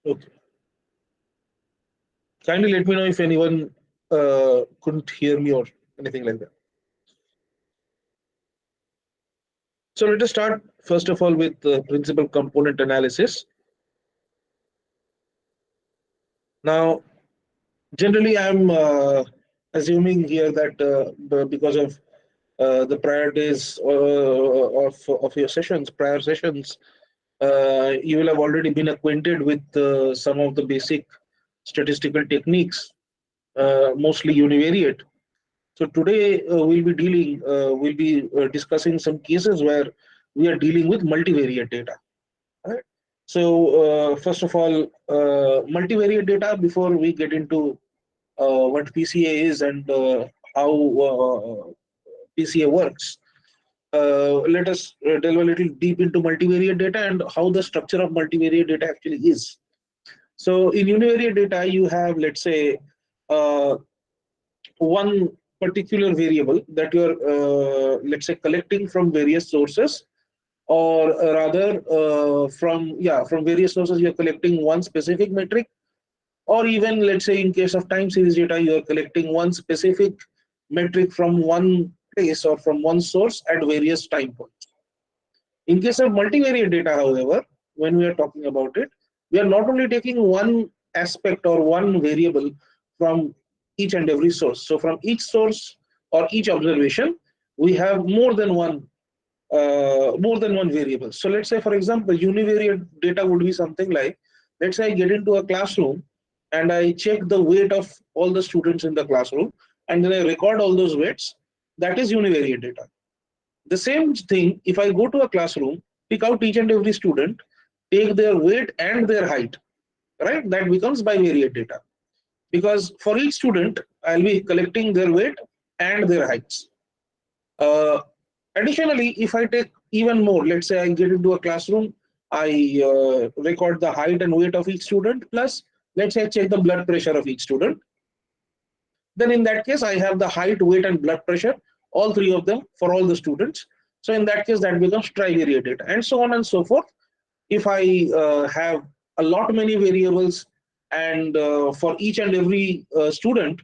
Okay. Kindly let me know if anyone couldn't hear me or anything like that. So let us start first of all with the principal component analysis. Now, generally, I'm assuming here that because of the prior days of your sessions, prior sessions, you will have already been acquainted with some of the basic statistical techniques, mostly univariate. So today we'll be discussing some cases where we are dealing with multivariate data. Right? So first of all, multivariate data. Before we get into what PCA is and how PCA works, let us delve a little deep into multivariate data and how the structure of multivariate data actually is. So in univariate data, you have, let's say, uh, one particular variable that you're, let's say, collecting from various sources, or rather, from various sources, you're collecting one specific metric, or even, let's say, in case of time series data, you're collecting one specific metric from one place or from one source at various time points. In case of multivariate data, however, when we are talking about it, we are not only taking one aspect or one variable from each and every source. So from each source or each observation, we have more than one variable. So let's say, for example, univariate data would be something like, let's say I get into a classroom and I check the weight of all the students in the classroom, and then I record all those weights. That is univariate data. The same thing, if I go to a classroom, pick out each and every student, take their weight and their height, right? That becomes bivariate data. Because for each student, I'll be collecting their weight and their heights. Uh, Additionally, if I take even more, let's say I get into a classroom, I record the height and weight of each student, plus let's say I check the blood pressure of each student. Then in that case, I have the height, weight, and blood pressure, all three of them for all the students. So in that case, that becomes trivariate data, and so on and so forth. If I have a lot many variables, and for each and every student,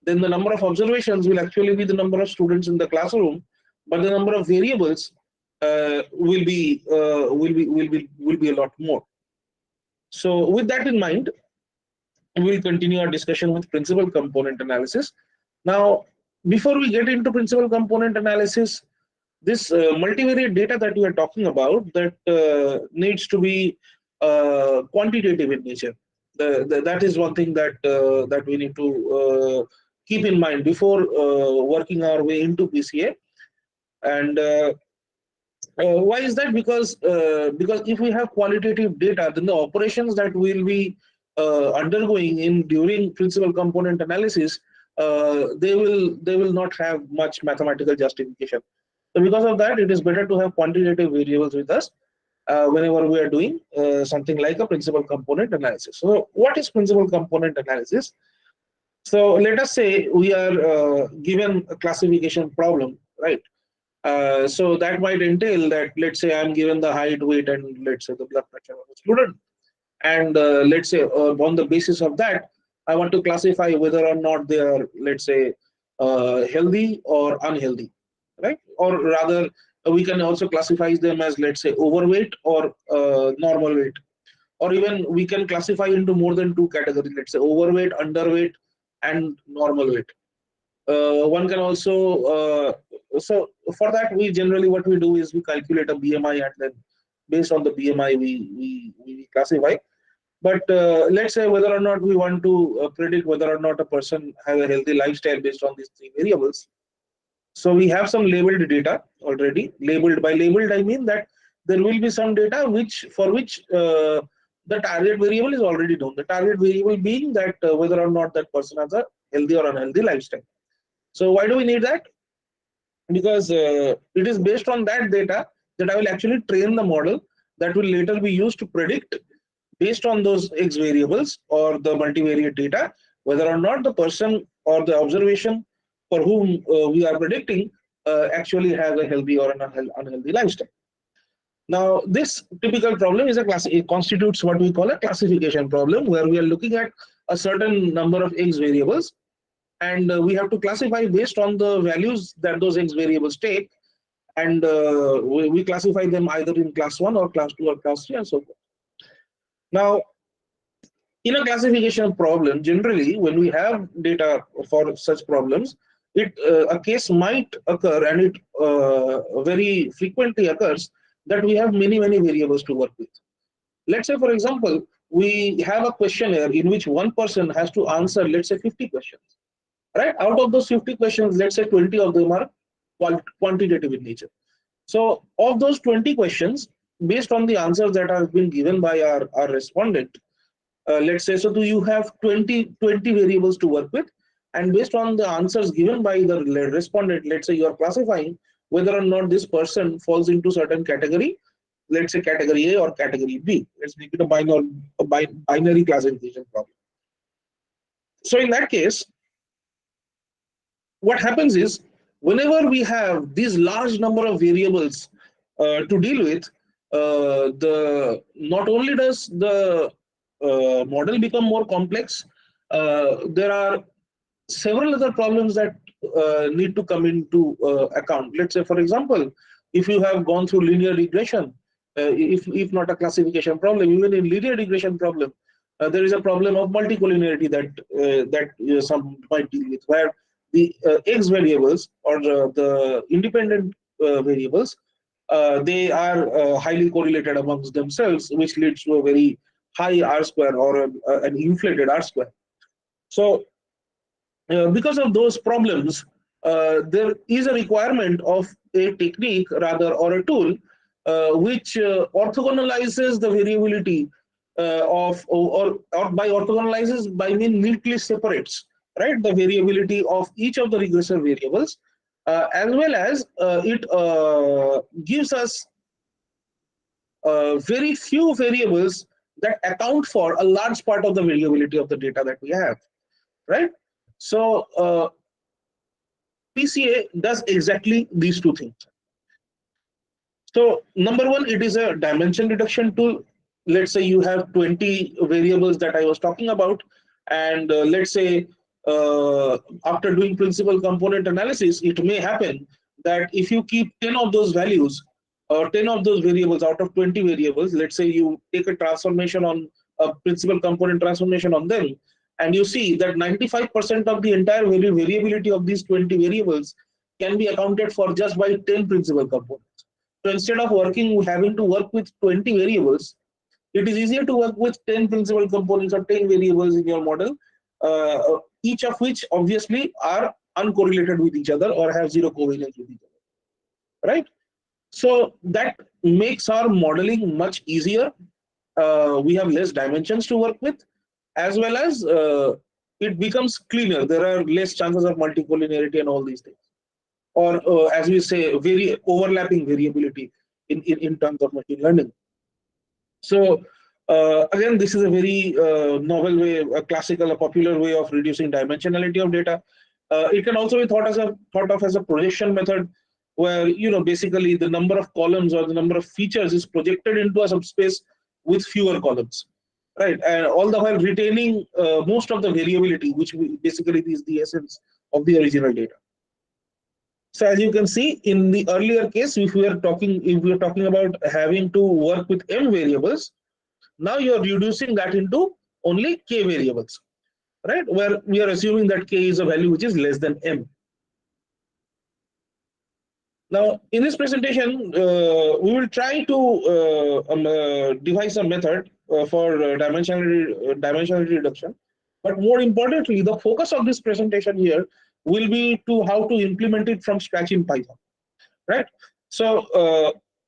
then the number of observations will actually be the number of students in the classroom, but the number of variables will be a lot more. So with that in mind, we'll continue our discussion with principal component analysis. Now, before we get into principal component analysis, this multivariate data that we are talking about, that needs to be quantitative in nature. That is one thing that we need to keep in mind before working our way into PCA. And why is that? Because if we have qualitative data, then the operations that we'll be undergoing in during principal component analysis, they will not have much mathematical justification. So because of that, it is better to have quantitative variables with us whenever we are doing something like a principal component analysis. So what is principal component analysis? So let us say we are given a classification problem, right? So that might entail that, let's say I'm given the height, weight, and let's say the blood pressure of a student. And let's say on the basis of that, I want to classify whether or not they are, let's say, healthy or unhealthy, right? Or rather, we can also classify them as, let's say, overweight or normal weight. Or even we can classify into more than two categories, let's say overweight, underweight, and normal weight. One can also, so for that, we generally, what we do is we calculate a BMI, and then based on the BMI, we classify. But let's say whether or not we want to predict whether or not a person has a healthy lifestyle based on these three variables. So we have some labeled data already. Labeled, by labeled, I mean that there will be some data for which the target variable is already known. The target variable being that whether or not that person has a healthy or unhealthy lifestyle. So why do we need that? Because it is based on that data that I will actually train the model that will later be used to predict, based on those X variables or the multivariate data, whether or not the person or the observation for whom we are predicting actually has a healthy or an unhealthy lifestyle. Now, this typical problem is it constitutes what we call a classification problem, where we are looking at a certain number of x variables, and we have to classify based on the values that those x variables take, and we classify them either in class 1 or class 2 or class 3 and so forth. Now, in a classification problem, generally, when we have data for such problems, a case might occur, and it very frequently occurs, that we have many variables to work with. Let's say, for example, we have a questionnaire in which one person has to answer, let's say, 50 questions. Right? Out of those 50 questions, let's say 20 of them are quantitative in nature. So, of those 20 questions, based on the answers that have been given by our respondent, let's say, so do you have 20 variables to work with, and based on the answers given by the respondent, let's say you are classifying whether or not this person falls into certain category, let's say category A or category B. Let's make it a binary classification problem. So in that case, what happens is, whenever we have these large number of variables to deal with, not only does the model become more complex, there are several other problems that need to come into account. Let's say, for example, if you have gone through linear regression, if not a classification problem, even in linear regression problem, there is a problem of multicollinearity that some might deal with, where the x variables or the independent variables, they are highly correlated amongst themselves, which leads to a very high R square or an inflated R square. So because of those problems, there is a requirement of a technique rather, or a tool which orthogonalizes the variability or by orthogonalizes, by mean neatly separates, right, the variability of each of the regressor variables, as well as it gives us very few variables that account for a large part of the variability of the data that we have, right? So PCA does exactly these two things. So number one, it is a dimension reduction tool. Let's say you have 20 variables that I was talking about, and let's say after doing principal component analysis, it may happen that if you keep 10 of those values or 10 of those variables out of 20 variables, let's say you take a transformation on a principal component transformation on them, and you see that 95% of the entire variability of these 20 variables can be accounted for just by 10 principal components. So instead of having to work with 20 variables, it is easier to work with 10 principal components or 10 variables in your model, each of which obviously are uncorrelated with each other or have zero covariance with each other, right? So that makes our modeling much easier. We have less dimensions to work with, as well as it becomes cleaner. There are less chances of multicollinearity and all these things, or as we say, very overlapping variability in terms of machine learning. So again, this is a very novel way, a classical, a popular way of reducing dimensionality of data. It can also be thought of as a projection method, where basically the number of columns or the number of features is projected into a subspace with fewer columns, right? And all the while retaining most of the variability, which basically is the essence of the original data. So as you can see, in the earlier case, if we are talking about having to work with m variables, now you are reducing that into only k variables, right? Where we are assuming that k is a value which is less than m. Now, in this presentation, we will try to devise a method for dimensionality reduction. But more importantly, the focus of this presentation here will be to how to implement it from scratch in Python, right? So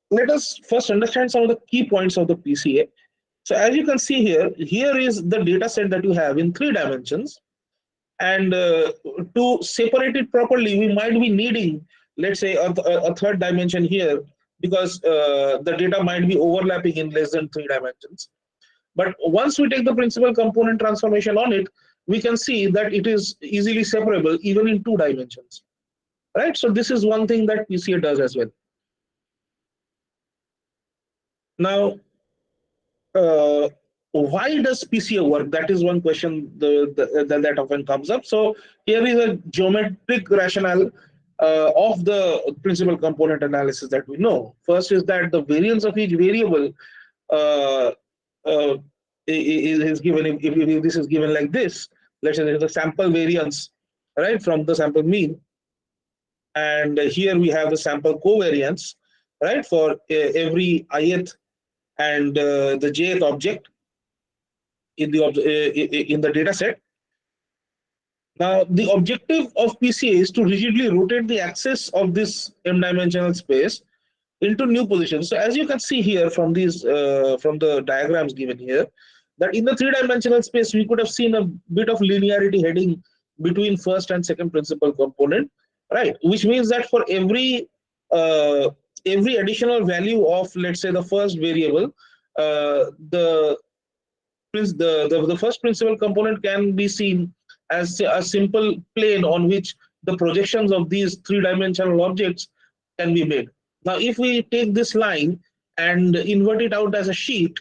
let us first understand some of the key points of the PCA. So as you can see here is the data set that you have in 3 dimensions. And to separate it properly, we might be needing, let's say, a third dimension here, because the data might be overlapping in less than 3 dimensions. But once we take the principal component transformation on it, we can see that it is easily separable even in 2 dimensions, right? So this is one thing that PCA does as well. Now, why does PCA work? That is one question that often comes up. So here is a geometric rationale of the principal component analysis that we know. First is that the variance of each variable uh, uh, is given if this is given like this. Let's say there is a sample variance, right, from the sample mean, and here we have the sample covariance, right, for every ith and the jth object in the data set. Now, the objective of PCA is to rigidly rotate the axis of this m-dimensional space into new positions. So, as you can see here from these from the diagrams given here, that in the three-dimensional space we could have seen a bit of linearity heading between first and second principal component, right? Which means that for uh, every additional value of, let's say, the first variable, the the first principal component can be seen as a simple plane on which the projections of these three-dimensional objects can be made. Now, if we take this line and invert it out as a sheet,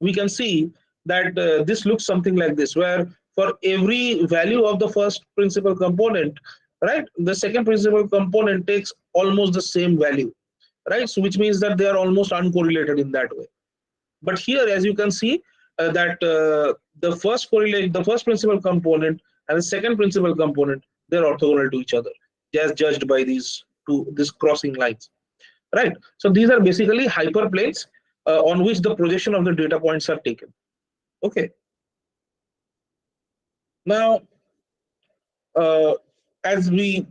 we can see that this looks something like this, where for every value of the first principal component, right, the second principal component takes almost the same value, right? So, which means that they are almost uncorrelated in that way. But here, as you can see, that the first principal component and the second principal component, they're orthogonal to each other, as judged by these crossing lines, right? So these are basically hyperplanes on which the projection of the data points are taken. Okay. Now, uh, as we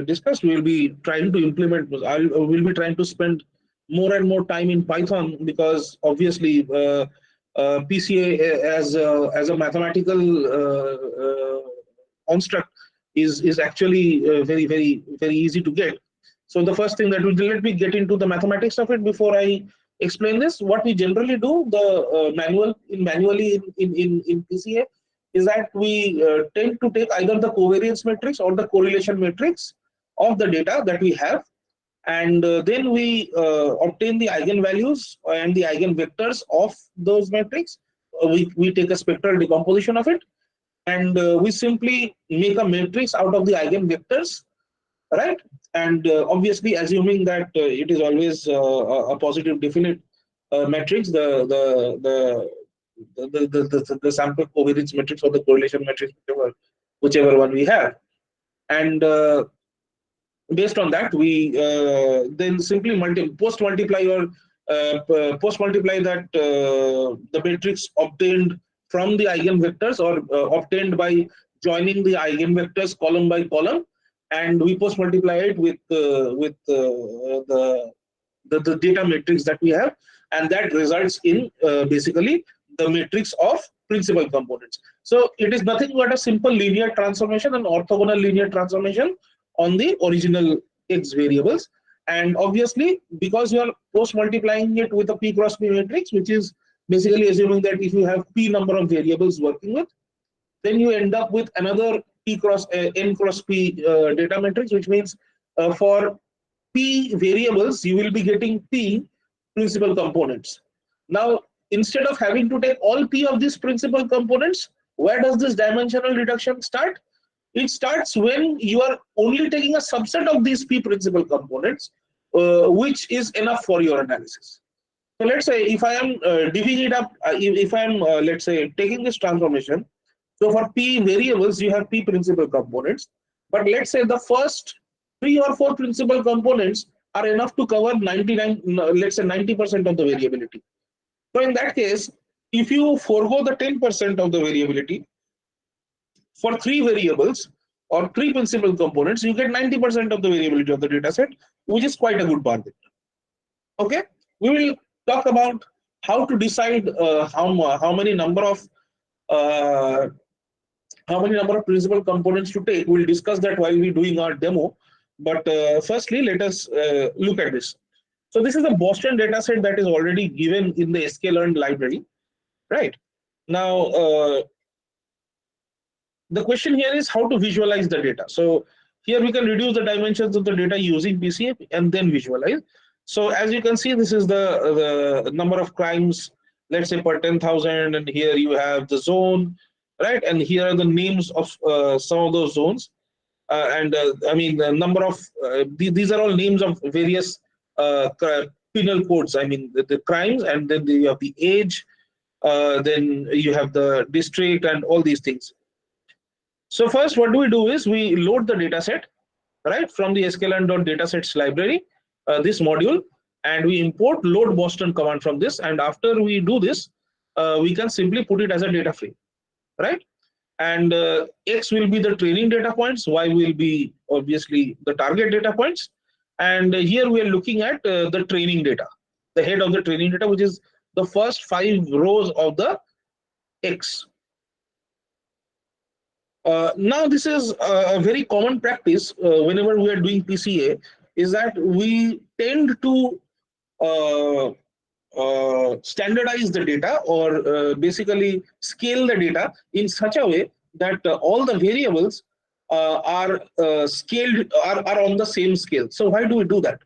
discussed, we'll be trying to implement. We'll be trying to spend more and more time in Python because obviously PCA as a mathematical construct is actually very easy to get. So the first thing that we do, let me get into the mathematics of it before I explain this. What we generally do, the manually in PCA, is that we tend to take either the covariance matrix or the correlation matrix of the data that we have, and then we obtain the eigenvalues and the eigenvectors of those matrix. We take a spectral decomposition of it, and we simply make a matrix out of the eigenvectors, right? And obviously, assuming that it is always a positive definite matrix, the sample covariance matrix or the correlation matrix, whichever one we have, and based on that, we then simply post multiply that the matrix obtained from the eigenvectors or obtained by joining the eigenvectors column by column, and we post multiply it with the data matrix that we have, and that results in basically the matrix of principal components. So it is nothing but a simple linear transformation, an orthogonal linear transformation on the original x variables. And obviously, because you are post multiplying it with a p cross p matrix, which is basically assuming that if you have p number of variables working with, then you end up with another p cross n cross p data matrix, which means for p variables, you will be getting p principal components. Now, instead of having to take all p of these principal components, where does this dimensional reduction start? It starts when you are only taking a subset of these p principal components, which is enough for your analysis. So let's say if I am dividing it up, if I am, let's say, taking this transformation, so for p variables, you have p principal components, but let's say the first 3 or 4 principal components are enough to cover 99, let's say 90% of the variability. So in that case, if you forego the 10% of the variability for 3 variables or 3 principal components, you get 90% of the variability of the data set, which is quite a good bargain. Okay, we will talk about how to decide how many number of uh, principal components to take. We'll discuss that while we're doing our demo. But firstly, let us look at this. So this is a Boston dataset that is already given in the sklearn library, right? Now, the question here is how to visualize the data. So here we can reduce the dimensions of the data using PCA and then visualize. So as you can see, this is the number of crimes, let's say per 10,000, and here you have the zone, right? And here are the names of some of those zones. And I mean, the number of these are all names of various penal codes. I mean, the crimes, and then you have the age, then you have the district, and all these things. So first, what do we do is we load the data set, right, from the sklearn.datasets library, this module, and we import load Boston command from this. And after we do this, we can simply put it as a data frame, right? And X will be the training data points, Y will be obviously the target data points. And here we are looking at the training data, the head of the training data, which is the first 5 rows of the X. Now, this is a very common practice whenever we are doing PCA, is that we tend to uh, standardize the data, or basically scale the data in such a way that all the variables are scaled, are on the same scale. So why do we do that?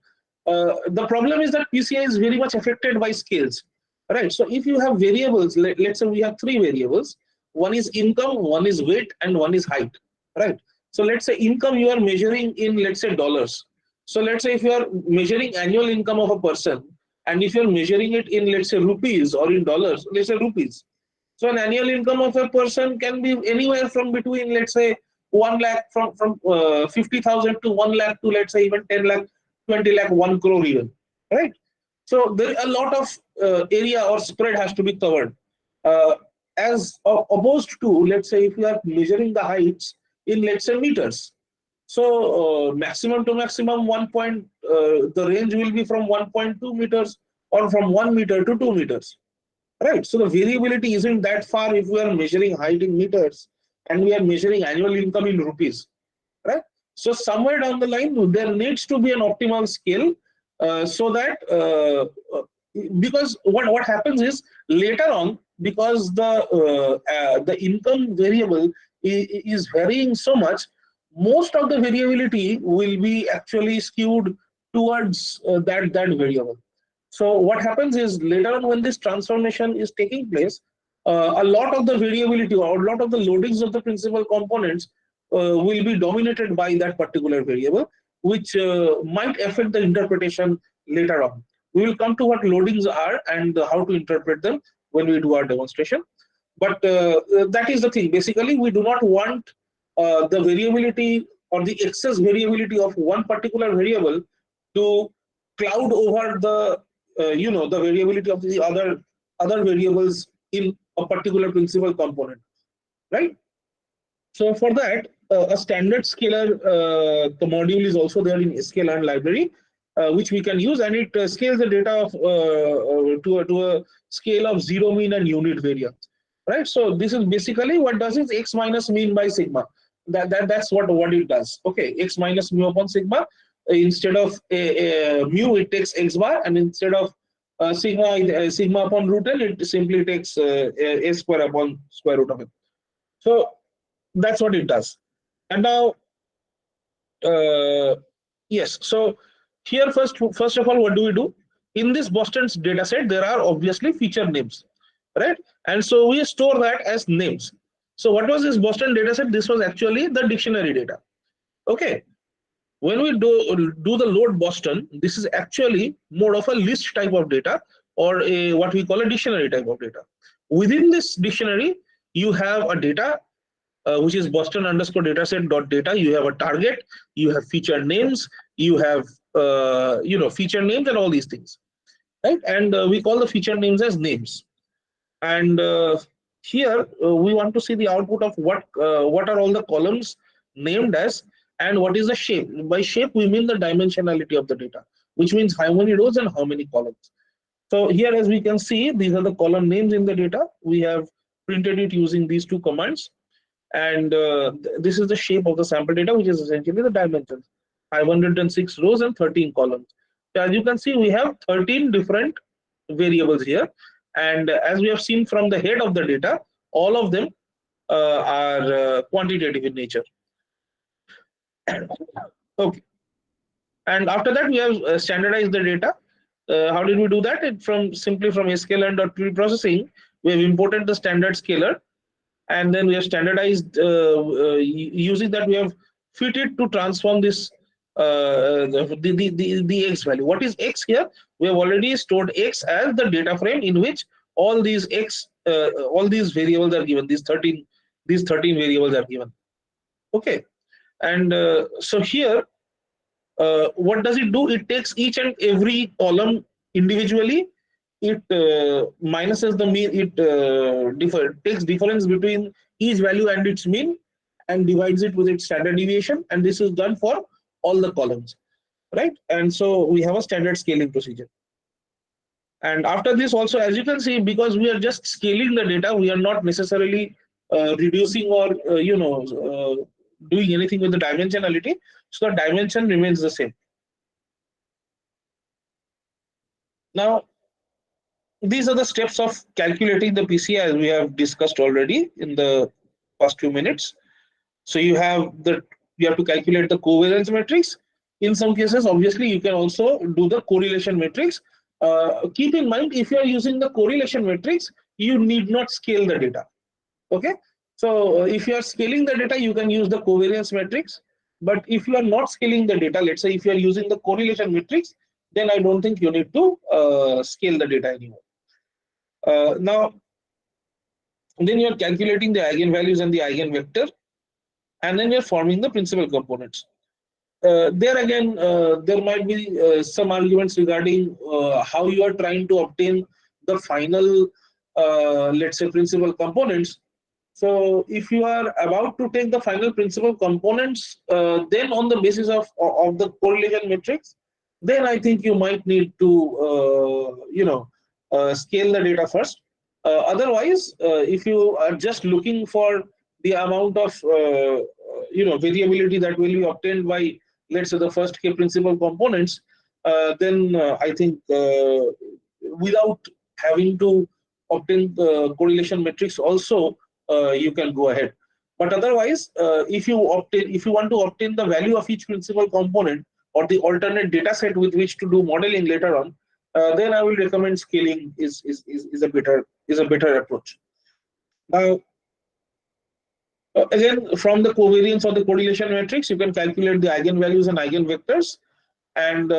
The problem is that PCA is very much affected by scales, right? So if you have variables, let's say we have 3 variables, one is income, one is weight, and one is height, right? So let's say income you are measuring in, let's say, dollars. So let's say if you are measuring annual income of a person, and if you're measuring it in, let's say, rupees, or in dollars, let's say rupees. So an annual income of a person can be anywhere from between, let's say, 1 lakh, from 50,000 to 1 lakh to, let's say, even 10 lakh, 20 lakh, 1 crore even, right? So there a lot of area or spread has to be covered. Uh, as opposed to, let's say, if you are measuring the heights in, let's say, meters. So maximum to maximum the range will be from 1.2 meters, or from 1 meter to 2 meters, right? So the variability isn't that far if we are measuring height in meters and we are measuring annual income in rupees, right? So somewhere down the line, there needs to be an optimal scale, so that because what happens is, later on, because the income variable is varying so much, most of the variability will be actually skewed towards that variable. So what happens is, later on when this transformation is taking place, a lot of the variability, or a lot of the loadings of the principal components will be dominated by that particular variable, which might affect the interpretation later on. We will come to what loadings are and how to interpret them when we do our demonstration. But that is the thing. Basically, we do not want the variability or the excess variability of one particular variable to cloud over the variability of the other variables in a particular principal component, right? So for that, a standard scalar the module is also there in sklearn library, which we can use, and it scales the data to a scale of zero, mean, and unit variance, right? So this is basically what does is x minus mean by sigma. That's what it does. Okay, x minus mu upon sigma. Instead of mu, it takes x bar, and instead of sigma upon root n, it simply takes a square upon square root of it. So that's what it does. And now, yes, so here first of all, what do we do? In this Boston's data set, there are obviously feature names, right? And so we store that as names. So what was this Boston data set? This was actually the dictionary data. Okay. When we do the load Boston, this is actually more of a list type of data, or a what we call a dictionary type of data. Within this dictionary, you have a data which is Boston underscore dataset dot data. You have a target, you have feature names, you have feature names, and all these things, right? And we call the feature names as names. And here we want to see the output of what are all the columns named as, and what is the shape. By shape we mean the dimensionality of the data, which means how many rows and how many columns. So here, as we can see, these are the column names in the data. We have printed it using these two commands, and this is the shape of the sample data, which is essentially the dimensions: 506 rows and 13 columns. So as you can see, we have 13 different variables here, and as we have seen from the head of the data, all of them are quantitative in nature. Okay, and after that we have standardized the data, How did we do that? From simply from scalar dot preprocessing, we have imported the standard scalar, and then we have standardized using that we have fitted to transform this the x value. What is x here? We have already stored x as the data frame in which all these all these variables are given. These 13 variables are given. Okay, and so here, what does it do? It takes each and every column individually. It minuses the mean. It takes difference between each value and its mean, and divides it with its standard deviation. And this is done for all the columns, right? And so we have a standard scaling procedure. And after this also, as you can see, because we are just scaling the data, we are not necessarily reducing or doing anything with the dimensionality. So the dimension remains the same. Now, these are the steps of calculating the PCA as we have discussed already in the past few minutes. So you have to calculate the covariance matrix. In some cases, obviously, you can also do the correlation matrix. Keep in mind, if you are using the correlation matrix, you need not scale the data. Okay, so if you are scaling the data, you can use the covariance matrix. But if you are not scaling the data, let's say if you are using the correlation matrix, then I don't think you need to scale the data anymore. Now, then you're calculating the eigenvalues and the eigenvector, and then you're forming the principal components. There again, there might be some arguments regarding how you are trying to obtain the final, let's say, principal components. So if you are about to take the final principal components, then on the basis of the correlation matrix, then I think you might need to scale the data first. Otherwise, if you are just looking for the amount of variability that will be obtained by, let's say, the first k principal components, then I think without having to obtain the correlation matrix also, you can go ahead. But otherwise, if you want to obtain the value of each principal component or the alternate data set with which to do modeling later on, then I will recommend scaling is a better approach. Now, again, from the covariance or the correlation matrix, you can calculate the eigenvalues and eigenvectors, and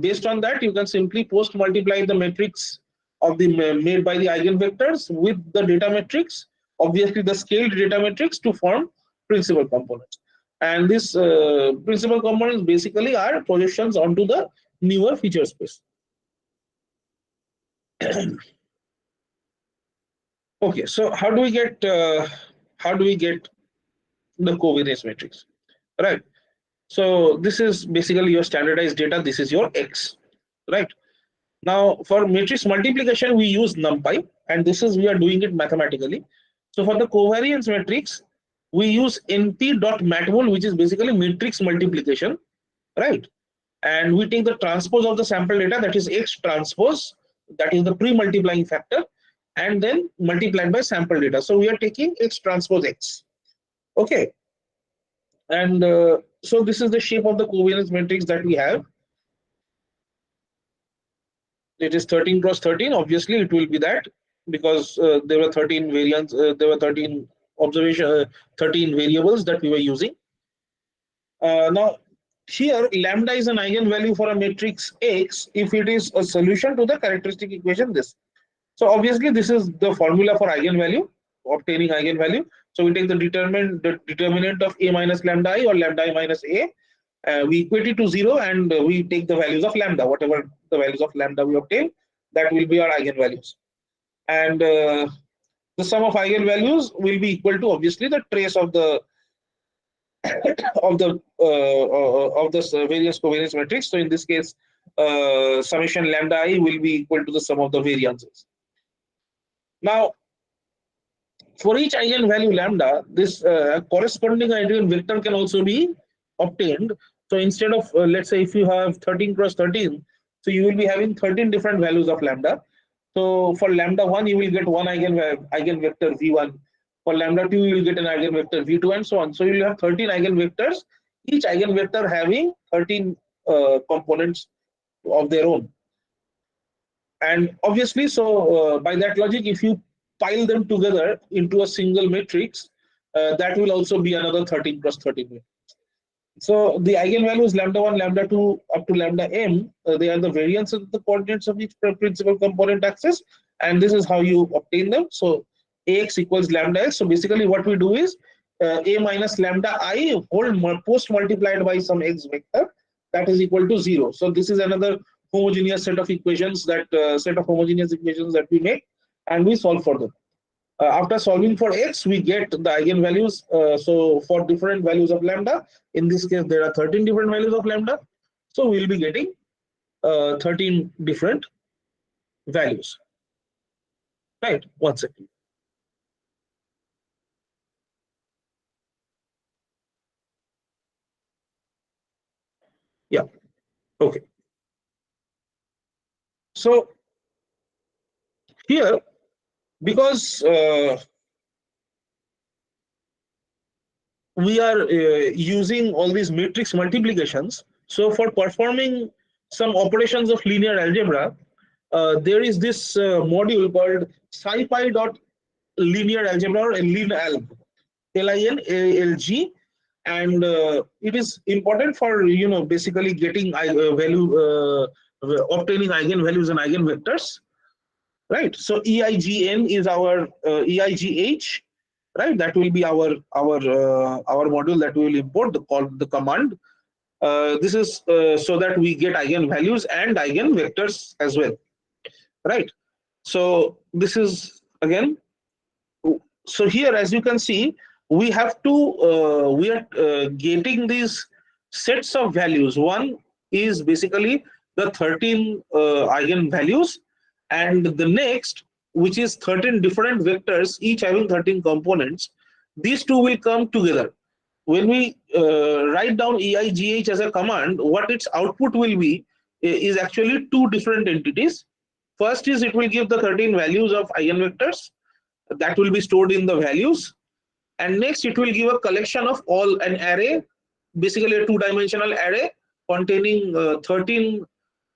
based on that, you can simply post multiply the matrix of the made by the eigenvectors with the data matrix, obviously the scaled data matrix, to form principal components. And this principal components basically are projections onto the newer feature space. Okay, so how do we get the covariance matrix, right? So this is basically your standardized data. This is your X, right? Now for matrix multiplication, we use NumPy, and we are doing it mathematically. So for the covariance matrix, we use np.matmul, which is basically matrix multiplication, right? And we take the transpose of the sample data, that is X transpose, that is the pre-multiplying factor, and then multiplied by sample data. So we are taking X transpose X. Okay. And so this is the shape of the covariance matrix that we have. It is 13 cross 13. Obviously, it will be that because there were 13 variants, there were 13 observation, 13 variables that we were using. Now, here lambda is an eigenvalue for a matrix X if it is a solution to the characteristic equation this. So obviously, this is the formula for eigenvalue, obtaining eigenvalue. So we take the determinant of a minus lambda I or lambda I minus a. We equate it to 0, and we take the values of lambda. Whatever the values of lambda we obtain, that will be our eigenvalues. And the sum of eigenvalues will be equal to obviously the trace of the variance covariance matrix. So in this case, summation lambda I will be equal to the sum of the variances. Now, for each eigenvalue lambda, this corresponding eigenvector can also be obtained. So instead of let's say if you have 13 cross 13, so you will be having 13 different values of lambda. So for lambda 1, you will get one eigenvector v1. For lambda 2, you will get an eigenvector v2, and so on. So you will have 13 eigenvectors, each eigenvector having 13 components of their own. And obviously, so by that logic, if you pile them together into a single matrix, that will also be another 13 plus 13. So the eigenvalues lambda 1, lambda 2 up to lambda m, they are the variance of the coordinates of each principal component axis, and this is how you obtain them. So ax equals lambda x. So basically what we do is a minus lambda I whole post multiplied by some x vector, that is equal to 0. So this is another homogeneous set of equations, that set of homogeneous equations that we make, and we solve for them. After solving for x, we get the eigenvalues. So for different values of lambda, in this case, there are 13 different values of lambda. So we'll be getting 13 different values. Right? One second. Yeah. Okay. So here, because we are using all these matrix multiplications, so for performing some operations of linear algebra, there is this module called scipy dot linear algebra, or linalg, LINALG, and it is important for basically getting obtaining eigenvalues and eigenvectors, right? So EIGN is our EIGH, right? That will be our module that we will import the command. This is so that we get eigenvalues and eigenvectors as well, right? So this is again. So here, as you can see, we have to we are getting these sets of values. One is basically the 13 eigenvalues, and the next, which is 13 different vectors, each having 13 components. These two will come together. When we write down EIGH as a command, what its output will be is actually two different entities. First is it will give the 13 values of eigenvectors that will be stored in the values, and next it will give a collection of all an array, basically a two-dimensional array containing 13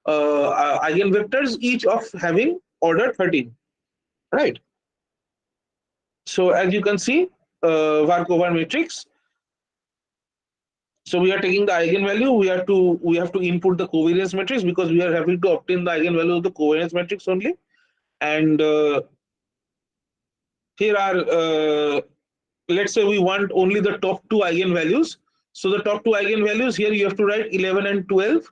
eigenvectors, each of having order 13, right? So as you can see, Markov matrix. So we are taking the eigenvalue, we have to input the covariance matrix, because we are having to obtain the eigenvalue of the covariance matrix only. And here are let's say we want only the top two eigenvalues. So the top two eigenvalues, here you have to write 11 and 12,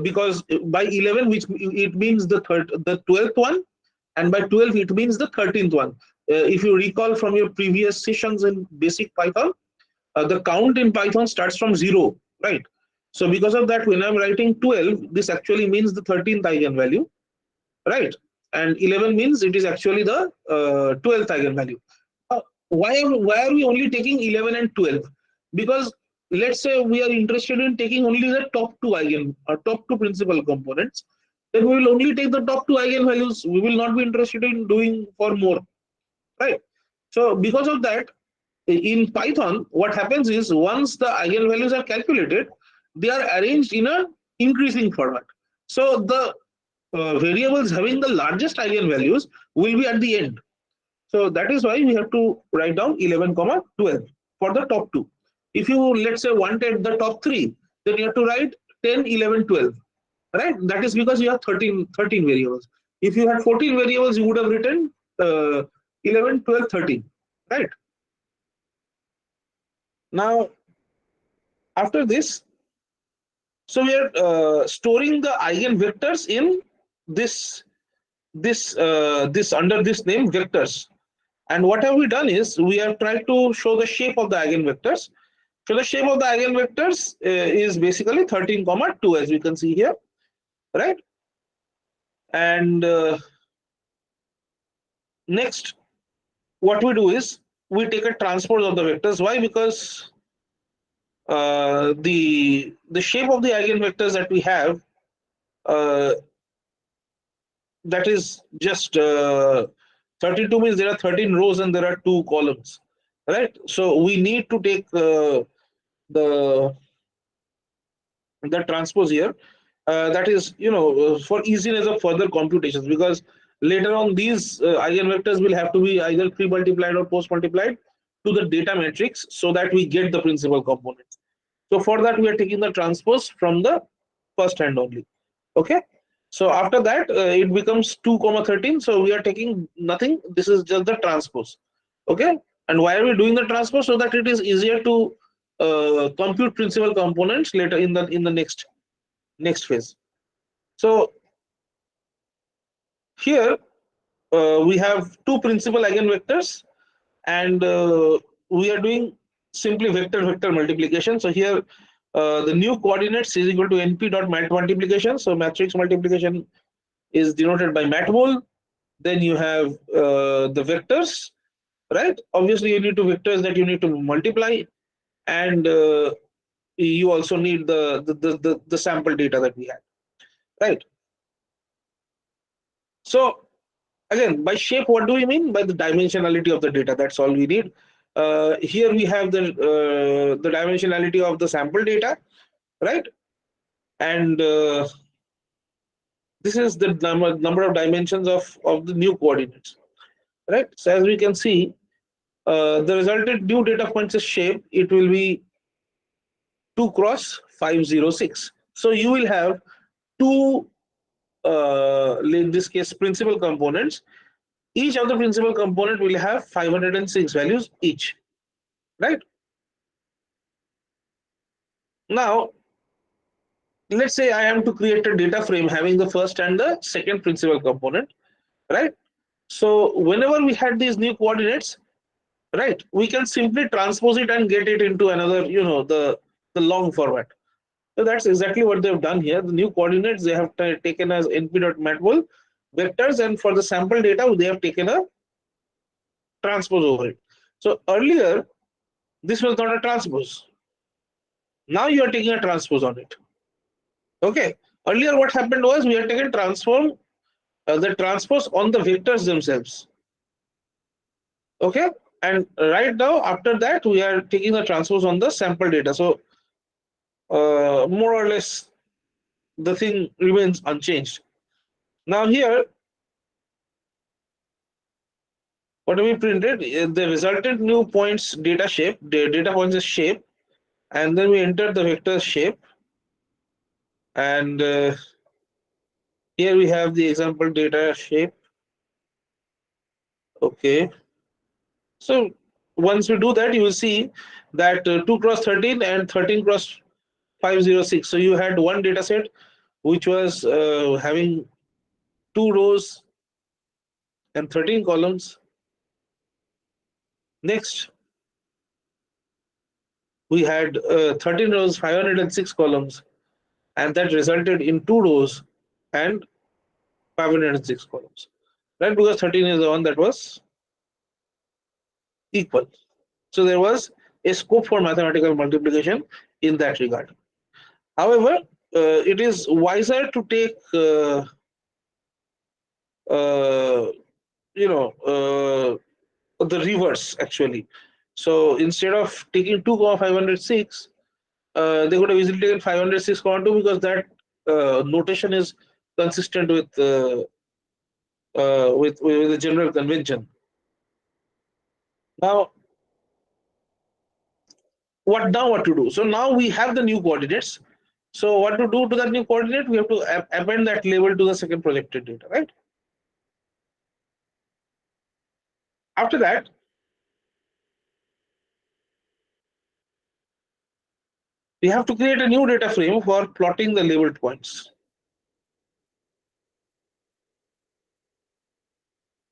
because by 11, which it means the 12th one, and by 12 it means the 13th one. If you recall from your previous sessions in basic Python, the count in Python starts from 0, right? So because of that, when I'm writing 12, this actually means the 13th eigenvalue, right? And 11 means it is actually the 12th eigenvalue. Why are we only taking 11 and 12? Because let's say we are interested in taking only the top two top two principal components, then we will only take the top two eigenvalues. We will not be interested in doing for more, right? So because of that, in Python, what happens is once the eigenvalues are calculated, they are arranged in a increasing format. So the variables having the largest eigenvalues will be at the end. So that is why we have to write down 11, 12 for the top two. If you, let's say, wanted the top three, then you have to write 10, 11, 12, right? That is because you have 13 variables. If you had 14 variables, you would have written 11, 12, 13, right? Now, after this, so we are storing the eigenvectors in this under this name vectors. And what have we done is we have tried to show the shape of the eigenvectors. So the shape of the eigenvectors is basically 13, 2, as we can see here, right? And next, what we do is we take a transpose of the vectors. Why? Because the shape of the eigenvectors that we have, uh, that is just 32 means there are 13 rows and there are 2 columns, right? So we need to take the transpose here. that is, for easiness of further computations, because later on these eigenvectors will have to be either pre-multiplied or post-multiplied to the data matrix so that we get the principal components. So for that, we are taking the transpose from the first hand only. Okay. So after that, it becomes 2 comma 13. So we are taking nothing. This is just the transpose. Okay. And why are we doing the transpose? So that it is easier to compute principal components later in the next phase. So here we have two principal eigenvectors, and we are doing simply vector multiplication. So here the new coordinates is equal to np dot mat multiplication. So matrix multiplication is denoted by matmul. Then you have the vectors, right? Obviously, you need two vectors that you need to multiply, and you also need the sample data that we had, right? So again, by shape, what do we mean? By the dimensionality of the data. That's all we need. Here we have the dimensionality of the sample data, right? And this is the number of dimensions of the new coordinates, right? So as we can see, the resultant new data points is shape. It will be 2 cross 506. So you will have two, in this case, principal components. Each of the principal component will have 506 values each, right? Now, let's say I am to create a data frame having the first and the second principal component, right? So whenever we had these new coordinates, right, we can simply transpose it and get it into another, the long format. So that's exactly what they've done here. The new coordinates they have taken as np.matmul vectors, and for the sample data they have taken a transpose over it. So earlier this was not a transpose. Now you are taking a transpose on it. Okay. Earlier what happened was we had taken the transpose on the vectors themselves. Okay. And right now after that we are taking the transpose on the sample data. So more or less the thing remains unchanged. Now here what we printed the resultant new points data shape. The data points is shape, and then we enter the vector shape, and here we have the example data shape. Okay. So once we do that, you will see that 2 cross 13 and 13 cross 506. So you had one data set which was having 2 rows and 13 columns. Next, we had 13 rows, 506 columns, and that resulted in 2 rows and 506 columns. Right? Because 13 is the one that was equal. So there was a scope for mathematical multiplication in that regard. However, it is wiser to take uh, the reverse actually. So instead of taking 2,506, they could have easily taken 506,2 because that notation is consistent with the general convention. Now, what to do? So now we have the new coordinates. So what to do to that new coordinate? We have to append that label to the second projected data, right? After that, we have to create a new data frame for plotting the labeled points.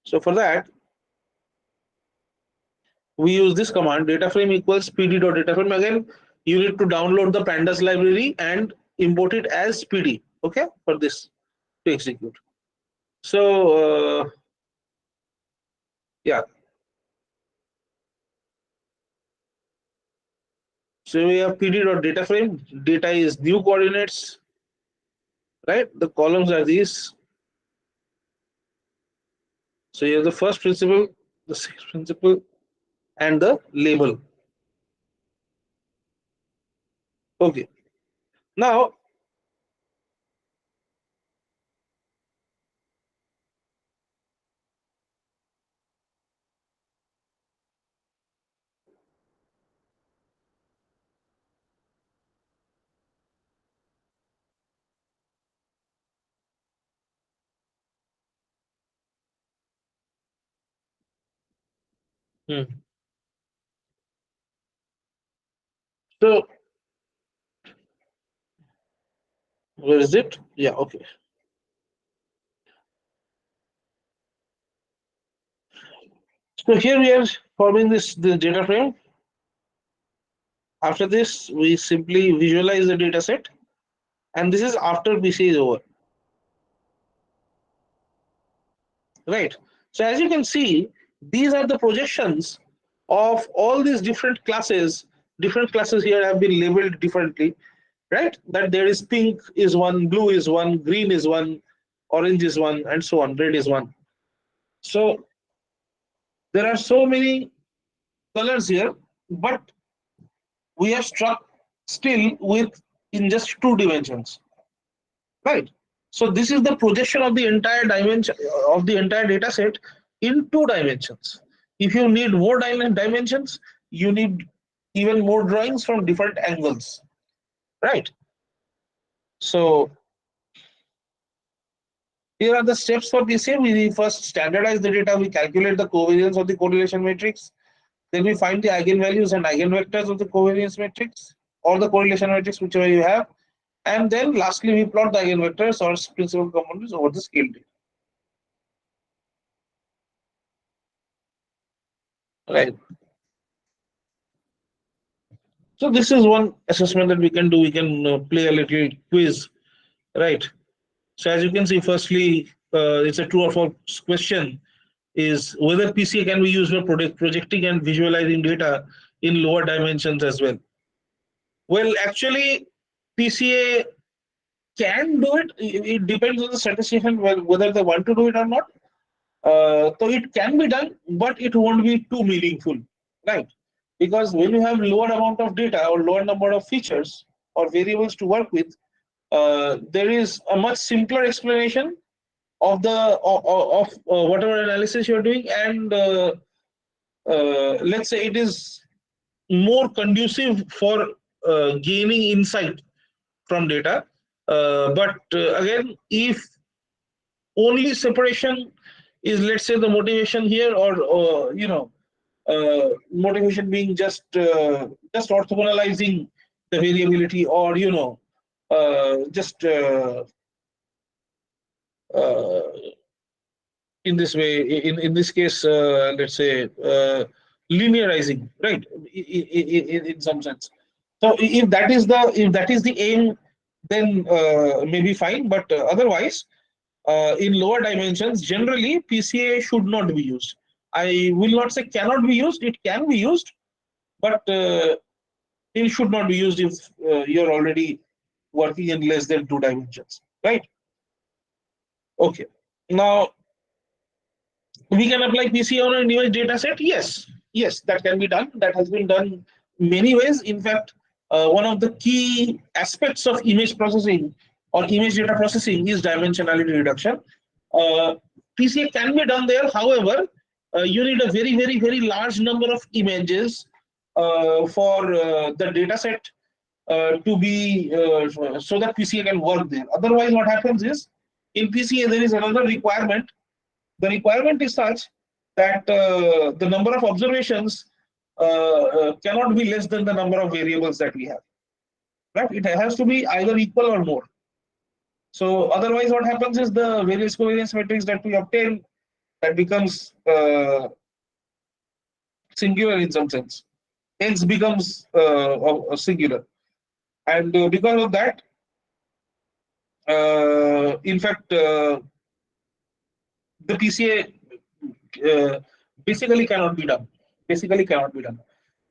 So for that, we use this command data frame equals pd.dataframe. Again, you need to download the pandas library and import it as pd, okay, for this to execute. So yeah, so we have pd.dataframe. Data is new coordinates, right? The columns are these. So you have the first principle, the second principle, and the label. Okay. Now Hmm. So where is it? Yeah, okay. So here we are forming the data frame. After this, we simply visualize the data set, and this is after PCA is over, right? So as you can see, these are the projections of all these different classes. Different classes here have been labeled differently, right? That there is pink is one, blue is one, green is one, orange is one, and so on, red is one. So there are so many colors here, but we are struck still with in just two dimensions, right? So this is the projection of the entire dimension of the entire data set in two dimensions. If you need more dimensions, you need even more drawings from different angles, right? So here are the steps for PCA. We first standardize the data, we calculate the covariance of the correlation matrix, then we find the eigenvalues and eigenvectors of the covariance matrix or the correlation matrix, whichever you have. And then lastly, we plot the eigenvectors or principal components over the scale data. Right. So this is one assessment that we can do. We can play a little quiz, right? So as you can see, firstly, it's a true or false question: is whether PCA can be used for projecting and visualizing data in lower dimensions as well. Well, actually, PCA can do it. It depends on the statistician whether they want to do it or not. So it can be done, but it won't be too meaningful, right? Because when you have lower amount of data or lower number of features or variables to work with, there is a much simpler explanation of the whatever analysis you're doing, and let's say it is more conducive for gaining insight from data. But again, if only separation is, let's say, the motivation here, or motivation being just orthogonalizing the variability, or just uh, in this way, in this case, let's say, linearizing, right? In some sense. So if that is the aim, then maybe fine. But otherwise, in lower dimensions, generally PCA should not be used. I will not say cannot be used. It can be used, but it should not be used if you're already working in less than two dimensions, right? Okay. Now we can apply PCA on an image data set. Yes, yes, that can be done. That has been done many ways. In fact, one of the key aspects of image processing or image data processing is dimensionality reduction. Uh, PCA can be done there. However, you need a very, very, very large number of images for the data set to be so that PCA can work there. Otherwise, what happens is in PCA there is another requirement. The requirement is such that the number of observations cannot be less than the number of variables that we have. Right? It has to be either equal or more. So otherwise, what happens is the various covariance matrix that we obtain, that becomes singular in some sense. X becomes singular, and because of that, in fact, the PCA basically cannot be done. Basically cannot be done.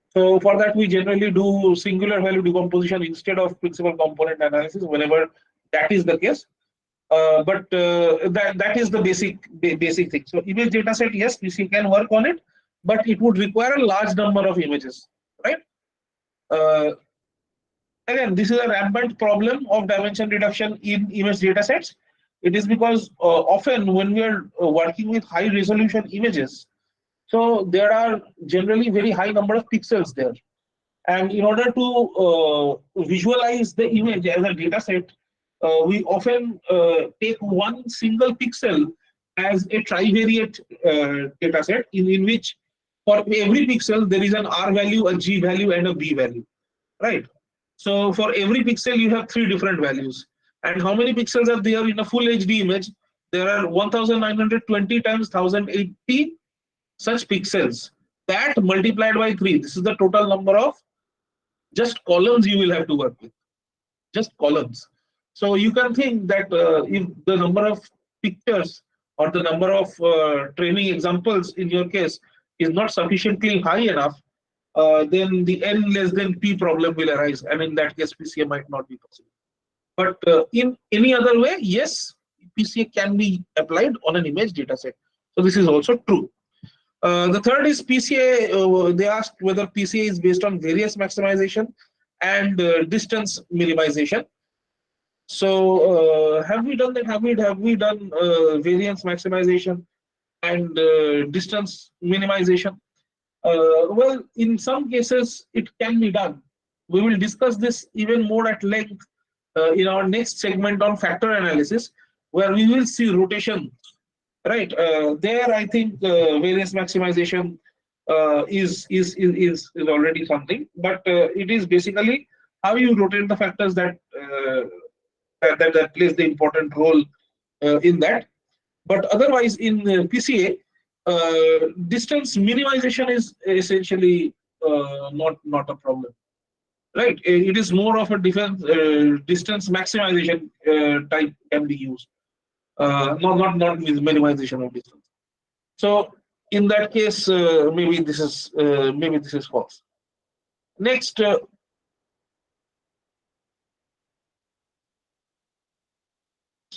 So for that, we generally do singular value decomposition instead of principal component analysis whenever that is the case. But that is the basic thing. So image data set, yes, PC can work on it, but it would require a large number of images, right? Uh, Again, this is a rampant problem of dimension reduction in image data sets. It is because often when we are working with high resolution images, so there are generally very high number of pixels there. And in order to visualize the image as a data set, we often take one single pixel as a trivariate data set in which For every pixel, there is an R value, a G value, and a B value, right? So for every pixel, you have three different values. And how many pixels are there in a full HD image? There are 1920 times 1080 such pixels. That multiplied by 3, this is the total number of just columns you will have to work with, just columns. So you can think that if the number of pictures or the number of training examples in your case is not sufficiently high enough, then the n less than p problem will arise, and in that case, PCA might not be possible. But in any other way, yes, PCA can be applied on an image dataset. So this is also true. The third is PCA. They asked whether PCA is based on variance maximization and distance minimization. So have we done that? Have we done variance maximization and distance minimization? Well, in some cases, it can be done. We will discuss this even more at length in our next segment on factor analysis, where we will see rotation. Right there, I think variance maximization is already something, but it is basically how you rotate the factors that plays the important role in that. But otherwise, in PCA, distance minimization is essentially not a problem, right? It is more of a defense distance maximization type can be used, not minimization of distance. So in that case, maybe this is false. Next,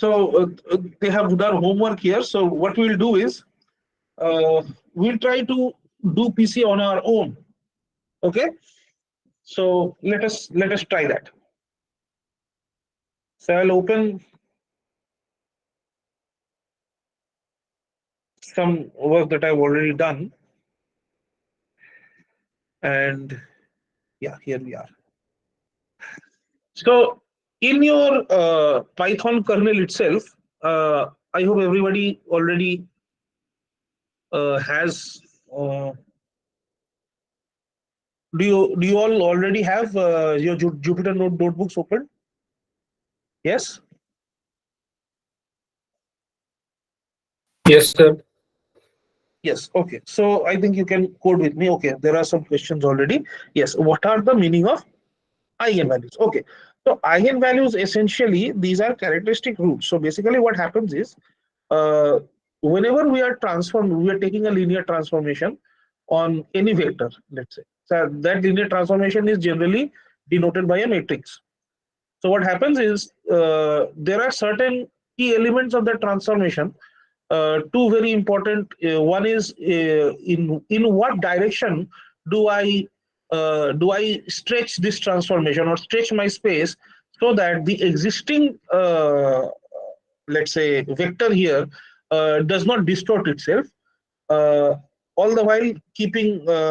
they have done homework here. So what we'll do is we'll try to do PC on our own. Okay. So let us try that. So I'll open some work that I've already done, and yeah, here we are. So in your Python kernel itself, I hope everybody already has. Do you all already have your Jupyter notebooks open? Yes. Yes, sir. Yes. Okay. So I think you can code with me. Okay. There are some questions already. Yes. What are the meaning of eigenvalues? Okay. So eigenvalues, essentially these are characteristic roots. So basically what happens is uh, whenever we are taking a linear transformation on any vector, let's say. So that linear transformation is generally denoted by a matrix. So what happens is there are certain key elements of the transformation. Two very important. One is in what direction do I stretch this transformation or stretch my space so that the existing let's say vector here does not distort itself, uh, all the while keeping the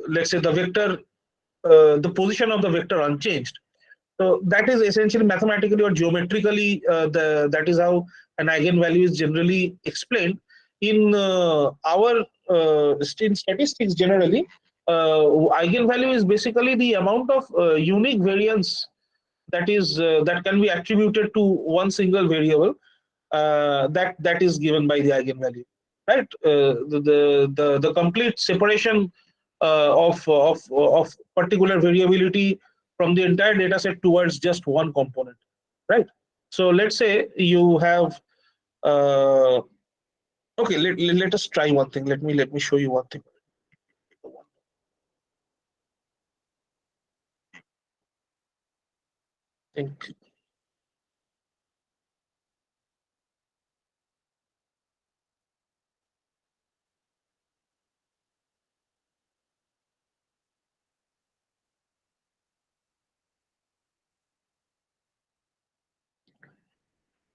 let's say the vector the position of the vector unchanged. So that is essentially mathematically or geometrically that is how an eigenvalue is generally explained. In our in statistics generally, eigenvalue is basically the amount of unique variance that can be attributed to one single variable that is given by the eigenvalue, right? The complete separation of particular variability from the entire data set towards just one component, right? So let's say you have okay, let us try one thing. Let me show you one thing. Think.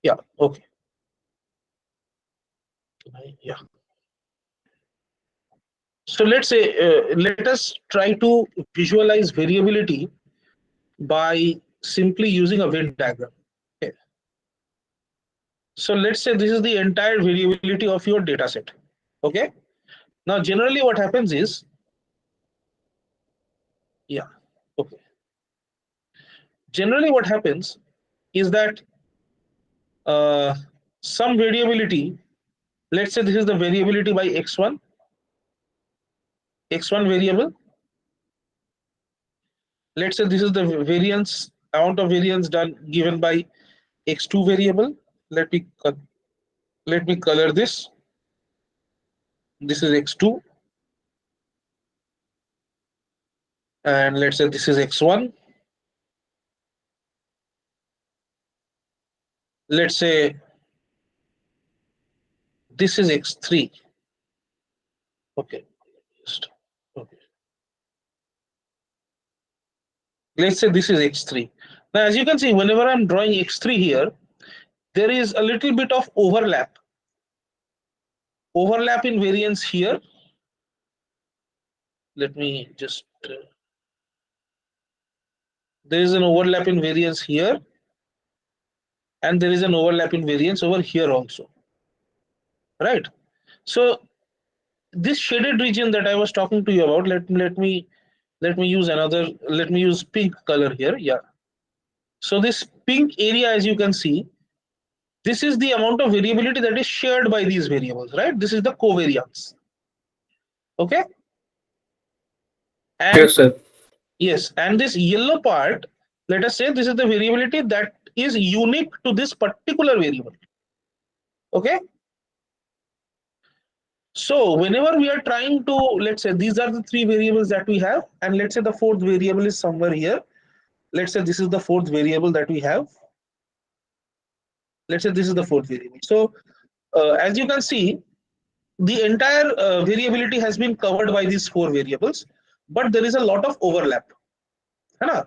Yeah, okay. Yeah. So let's say let us try to visualize variability by simply using a Venn diagram. Okay. So let's say this is the entire variability of your data set. Okay. Now, generally what happens is, yeah, okay. Generally what happens is that uh, some variability, let's say this is the variability by x1 variable. Let's say this is the variance, amount of variance done given by x2 variable. Let me let me color this. This is x2, and let's say this is x1. Let's say this is x3. Okay. Okay. Let's say this is x3. Now, as you can see, whenever I'm drawing x3 here, there is a little bit of overlap in variance here. Let me just there is an overlap in variance here, and there is an overlap in variance over here also, right? So this shaded region that I was talking to you about, let me use another, let me use pink color here. Yeah. So this pink area, as you can see, this is the amount of variability that is shared by these variables, right? This is the covariance. Okay. And Yes, sir. yes, and this yellow part, let us say this is the variability that is unique to this particular variable. Okay. So whenever we are trying to, let's say these are the three variables that we have, and let's say the fourth variable is somewhere here. Let's say this is the fourth variable that we have. Let's say this is the fourth variable. So as you can see, the entire variability has been covered by these four variables, but there is a lot of overlap. Hai.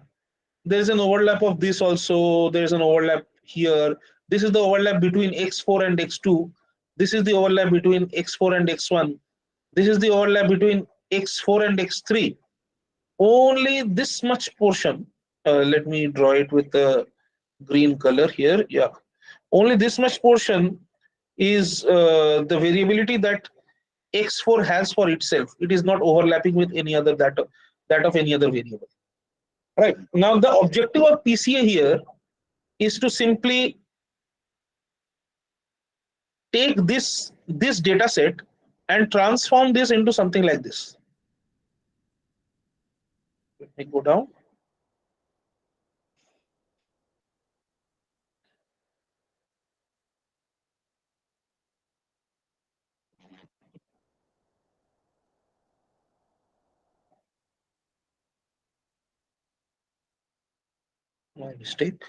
There is an overlap of this also. There is an overlap here. This is the overlap between x4 and x2. This is the overlap between x4 and x1. This is the overlap between x4 and x3. Only this much portion. Let me draw it with the green color here. Yeah, only this much portion is the variability that x4 has for itself. It is not overlapping with any other that of any other variable. Right. Now the objective of PCA here is to simply take this data set and transform this into something like this. Let me go down. My mistake.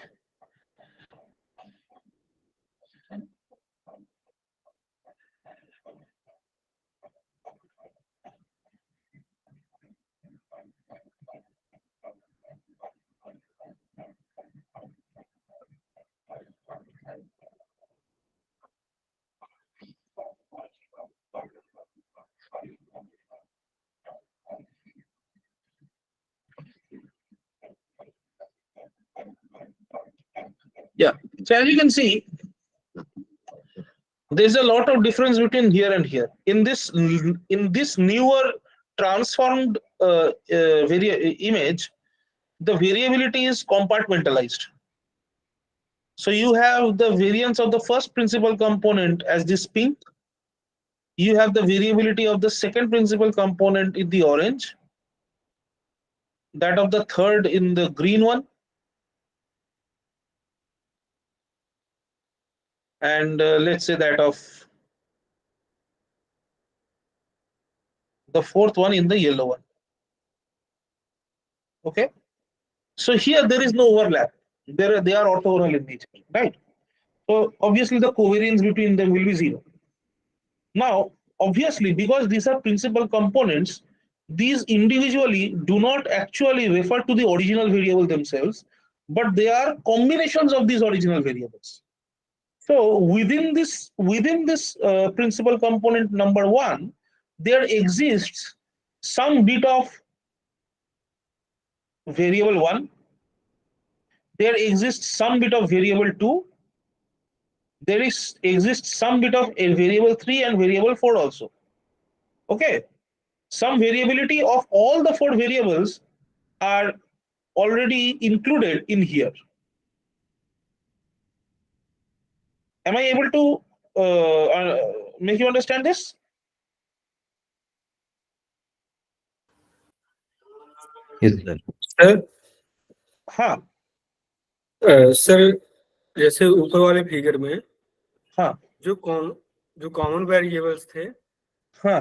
Yeah. So as you can see, there's a lot of difference between here and here. In this newer transformed image, the variability is compartmentalized. So you have the variance of the first principal component as this pink. You have the variability of the second principal component in the orange, that of the third in the green one, and let's say that of the fourth one in the yellow one. Okay. So here there is no overlap. They are orthogonal in nature, right? So obviously the covariance between them will be zero. Now, obviously, because these are principal components, these individually do not actually refer to the original variable themselves, but they are combinations of these original variables. So within this principal component number one, there exists some bit of variable one, there exists some bit of variable two, there exists some bit of a variable 3 and variable 4 also. Okay, some variability of all the 4 variables are already included in here. Am I able to make you understand this? Yes, sir. Sir हाँ sir जैसे ऊपर वाले figure में हाँ जो common variables थे हाँ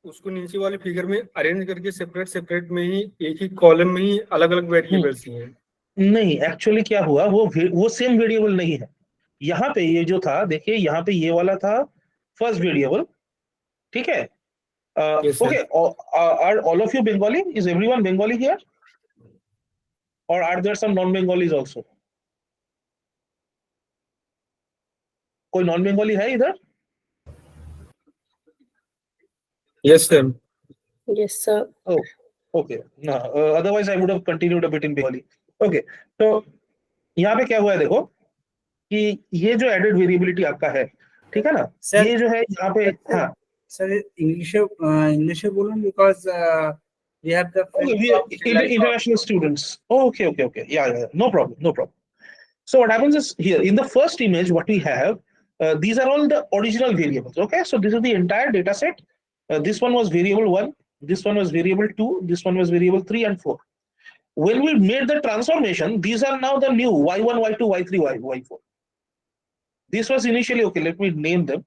उसको नीचे वाले फिगर में अरेंज करके सेपरेट सेपरेट में ही एक ही कॉलम में ही अलग अलग वेरिएबल्स ही हैं। नहीं, एक्चुअली क्या हुआ, वो सेम वेरिएबल नहीं है। यहाँ पे ये जो था, देखिए यहाँ पे ये वाला था फर्स्ट वेरिएबल, ठीक है। Yes, sir. Okay, are all of you Bengali? Is everyone Bengali here? Or are there some non-Bengalis also? कोई नॉन बंगाली है इधर? Yes, sir. Yes, sir. Oh, okay. No, otherwise I would have continued a bit in Bengali. Okay, तो यहाँ पे क्या हुआ है देखो कि ये जो एडेड वेरिएबिलिटी आपका है, ठीक है ना, Sir, ये जो है यहाँ पे, हाँ sir, English बोलूं because we have the okay, friends we are of Sri Lanka. international students. Oh, okay, yeah, no problem. So what happens is here in the first image, what we have, these are all the original variables. Okay, so this is the entire data set. This one was variable 1, this one was variable 2, this one was variable 3 and 4. When we made the transformation, these are now the new y1, y2, y3, y4. This was initially, okay, let me name them.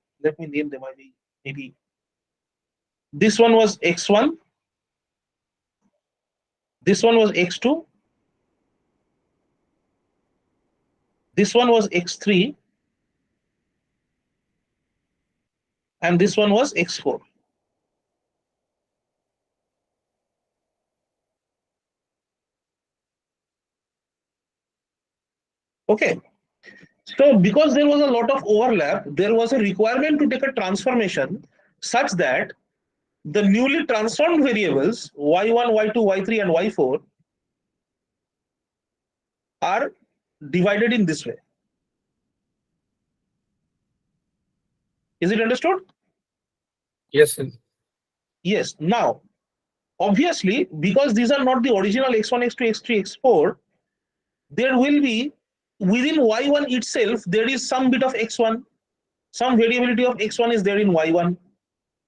Maybe this one was x1, this one was x2, this one was x3, and this one was x4. Okay, so because there was a lot of overlap, there was a requirement to take a transformation such that the newly transformed variables y1, y2, y3, and y4 are divided in this way. Is it understood? Yes, sir. Yes. Now, obviously, because these are not the original x1, x2, x3, x4, there will be within y1 itself, there is some bit of x1, some variability of x1 is there in y1,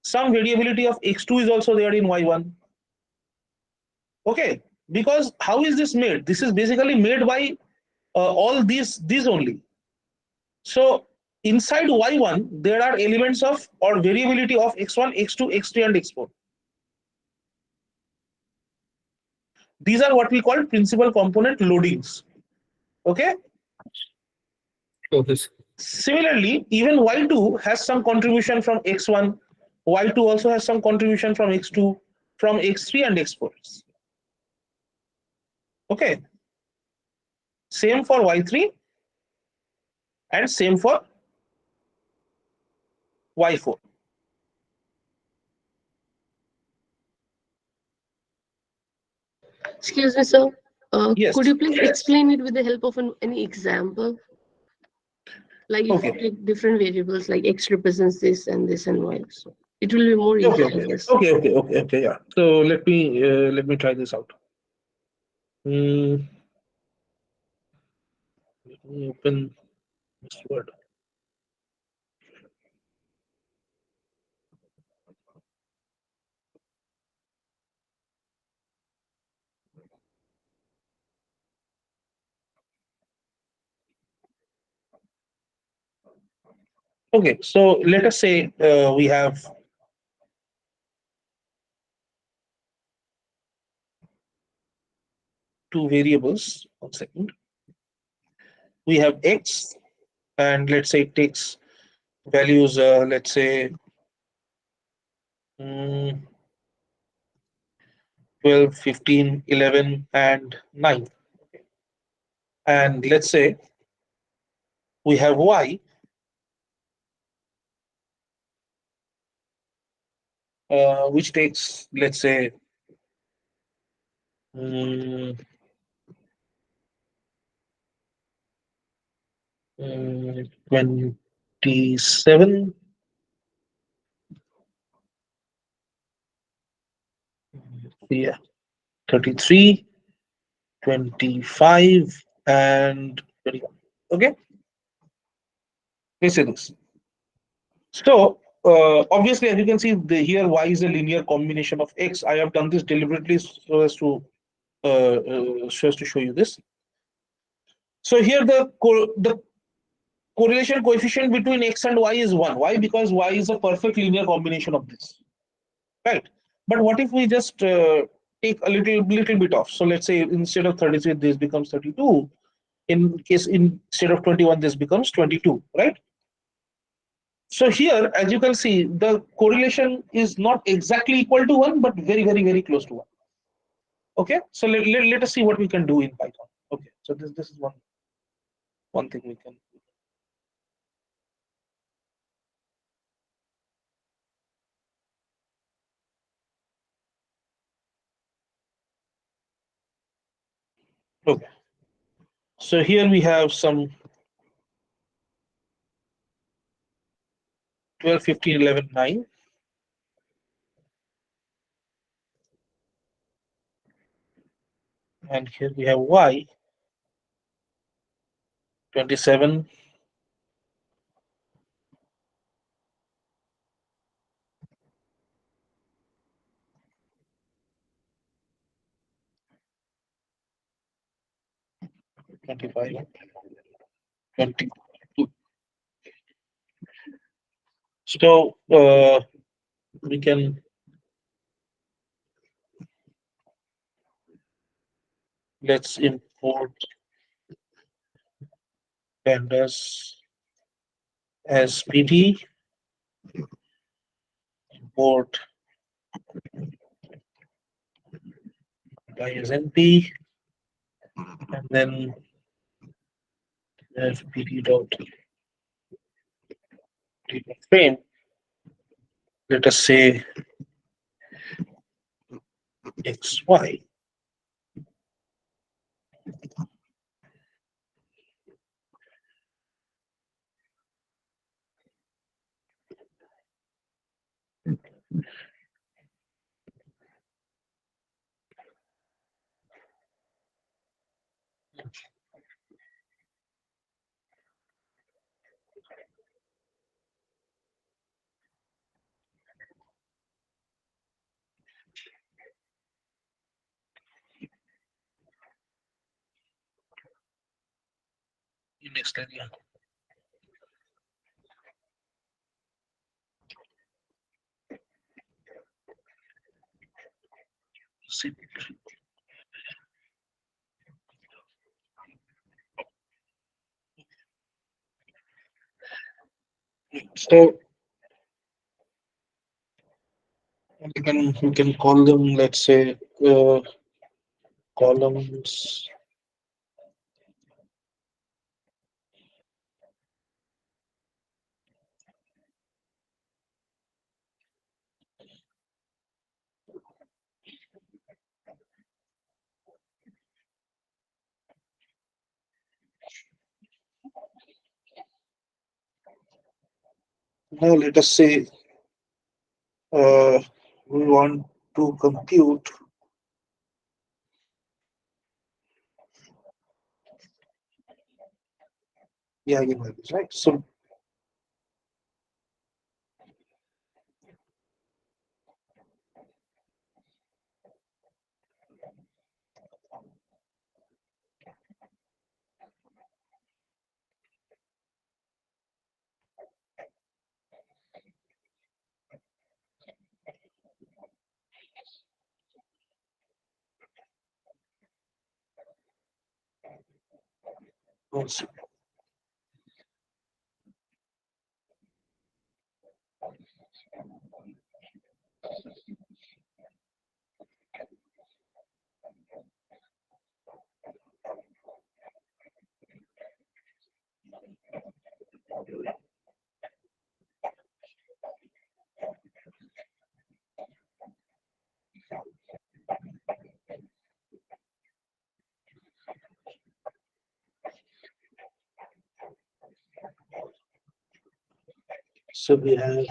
some variability of x2 is also there in y1. Okay, because how is this made? This is basically made by all these only. So inside y1 there are elements of or variability of x1, x2, x3, and x4. These are what we call principal component loadings. Okay. Okay, sir. Similarly, even y2 has some contribution from x1. Y2 also has some contribution from x2, from x3 and x4. Okay. Same for y3 and same for y4. Excuse me, sir. Yes. Could you please explain it with the help of any example? Like if Okay. you take different variables, like x represents this and this and y. So it will be more easy, I guess. Okay. Yeah. So let me try this out. Let me open this word. Okay, so let us say we have two variables. 1 second. We have x, and let's say it takes values, let's say 12, 15, 11, and 9. And let's say we have y, which takes, let's say, 12, 27. Yeah, 33, 25, and 21. Okay, let's say this. So obviously, as you can see, here y is a linear combination of x. I have done this deliberately so as to show you this. So here the correlation coefficient between x and y is 1. Why? Because y is a perfect linear combination of this, right? But what if we just take a little bit off? So let's say instead of 33, this becomes 32. Instead of 21, this becomes 22, right? So here, as you can see, the correlation is not exactly equal to 1, but very close to 1. Okay, so let us see what we can do in Python. Okay, so this is one thing we can. Okay, so here we have some 12, 15, 11, 9. And here we have y, 27, 25, 22. So we can, let's import pandas as PD, import as NP, and then as PD dot data frame. Let us say XY. Next area. So we can call them, let's say, columns. Now let us say we want to compute the eigenvalues, right? So let's So we have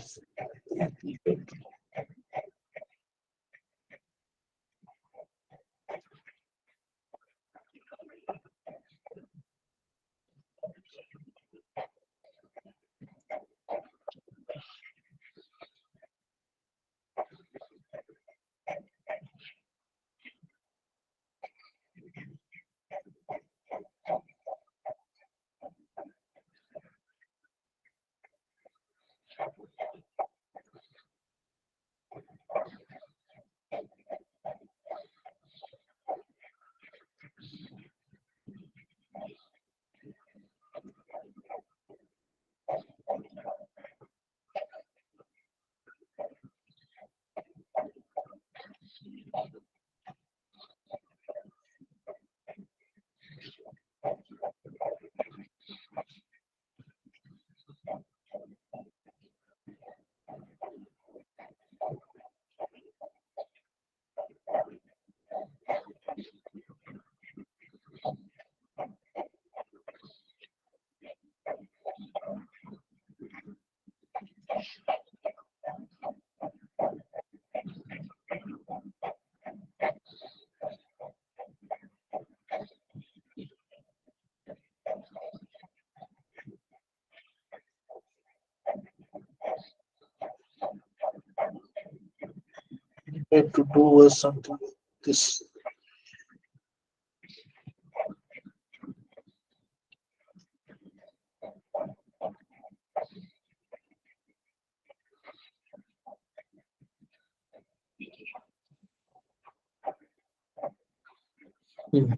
to do something like this. Hmm.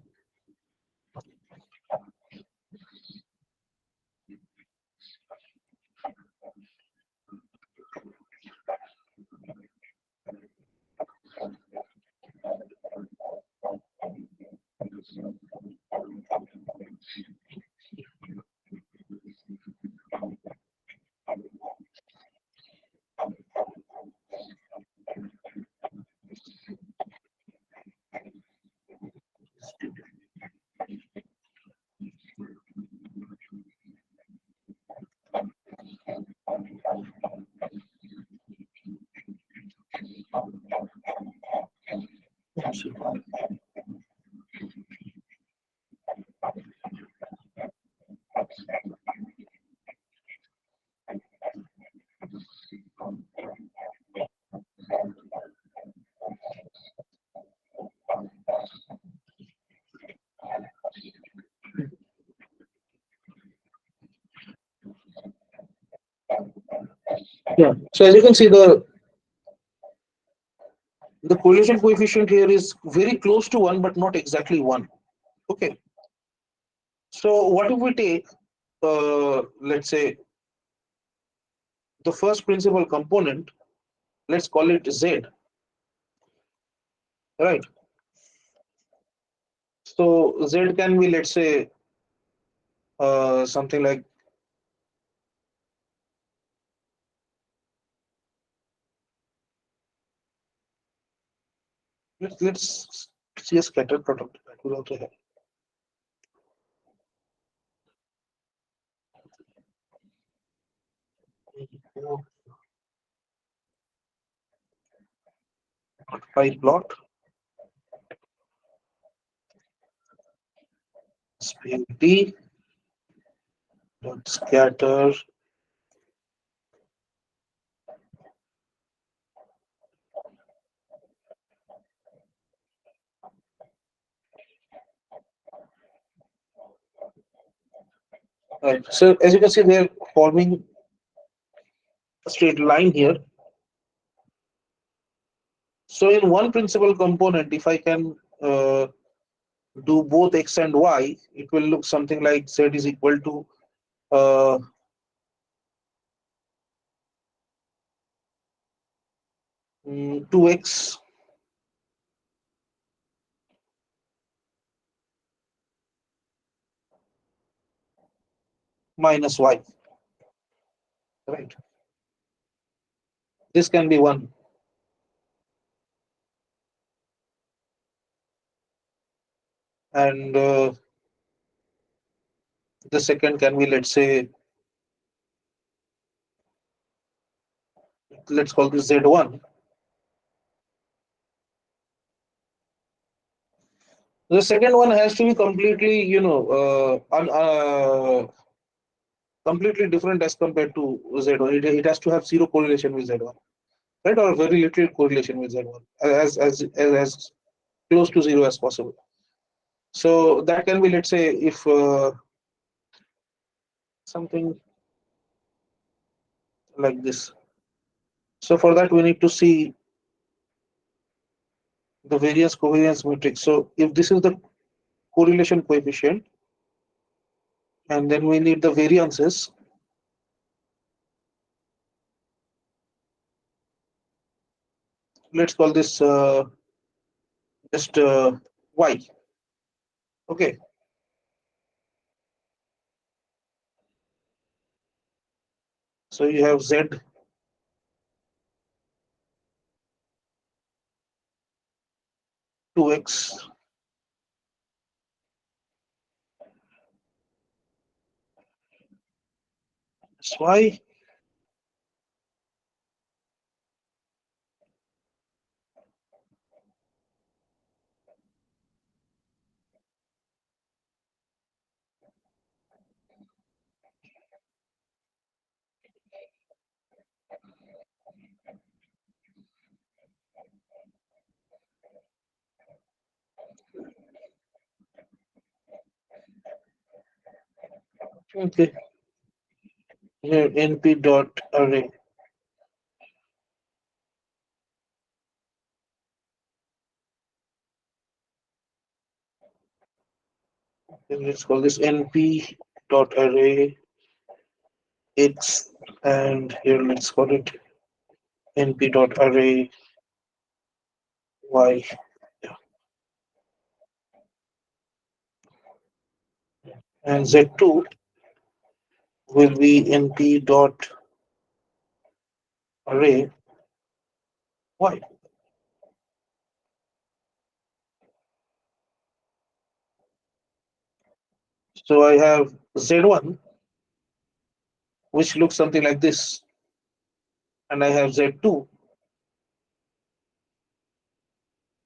Yeah. So as you can see, the correlation coefficient here is very close to 1, but not exactly 1. Okay. So what if we take, let's say, the first principal component, let's call it Z, right? So Z can be, let's say, something like, let's see a scattered product. That will also help. Pie plot, SPLT, dot scatter. Right. So as you can see, they're forming a straight line here. So in one principal component, if I can do both X and Y, it will look something like Z is equal to uh, 2X minus Y, right? This can be one. And the second can be, let's say, let's call this Z1. The second one has to be completely, completely different as compared to Z1. It has to have zero correlation with Z1, right? Or very little correlation with Z1, as close to zero as possible. So that can be, let's say, if something like this. So for that, we need to see the variance covariance matrix. So if this is the correlation coefficient, and then we need the variances. Let's call this just y. Okay. So you have z 2x y. Okay. Here np dot array. And let's call this np dot array x, and here let's call it np dot array y. Yeah. And z2 will be np dot array y. So I have z1, which looks something like this, and I have z2,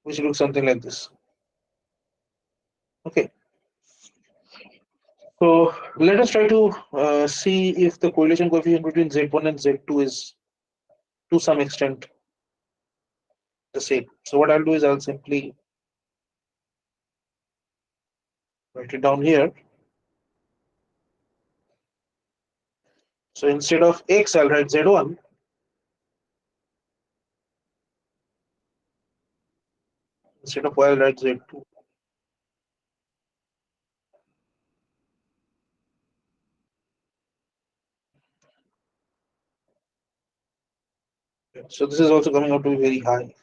which looks something like this. Okay. So let us try to see if the correlation coefficient between Z1 and Z2 is to some extent the same. So what I'll do is I'll simply write it down here. So instead of X, I'll write Z1. Instead of Y, I'll write Z2. So this is also coming out to be very high.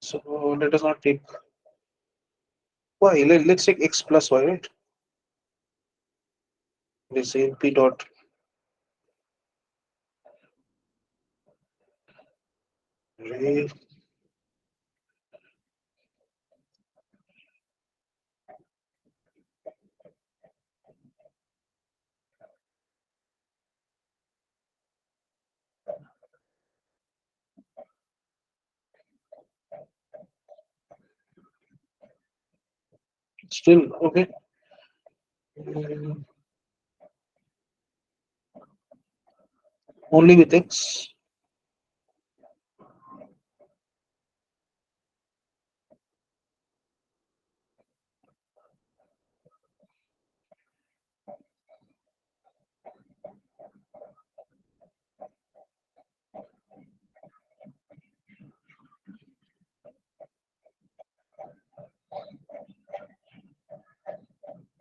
So let us not take Y. Let's take X plus Y, right? Let's say P dot array. Still okay. Mm, Only with X.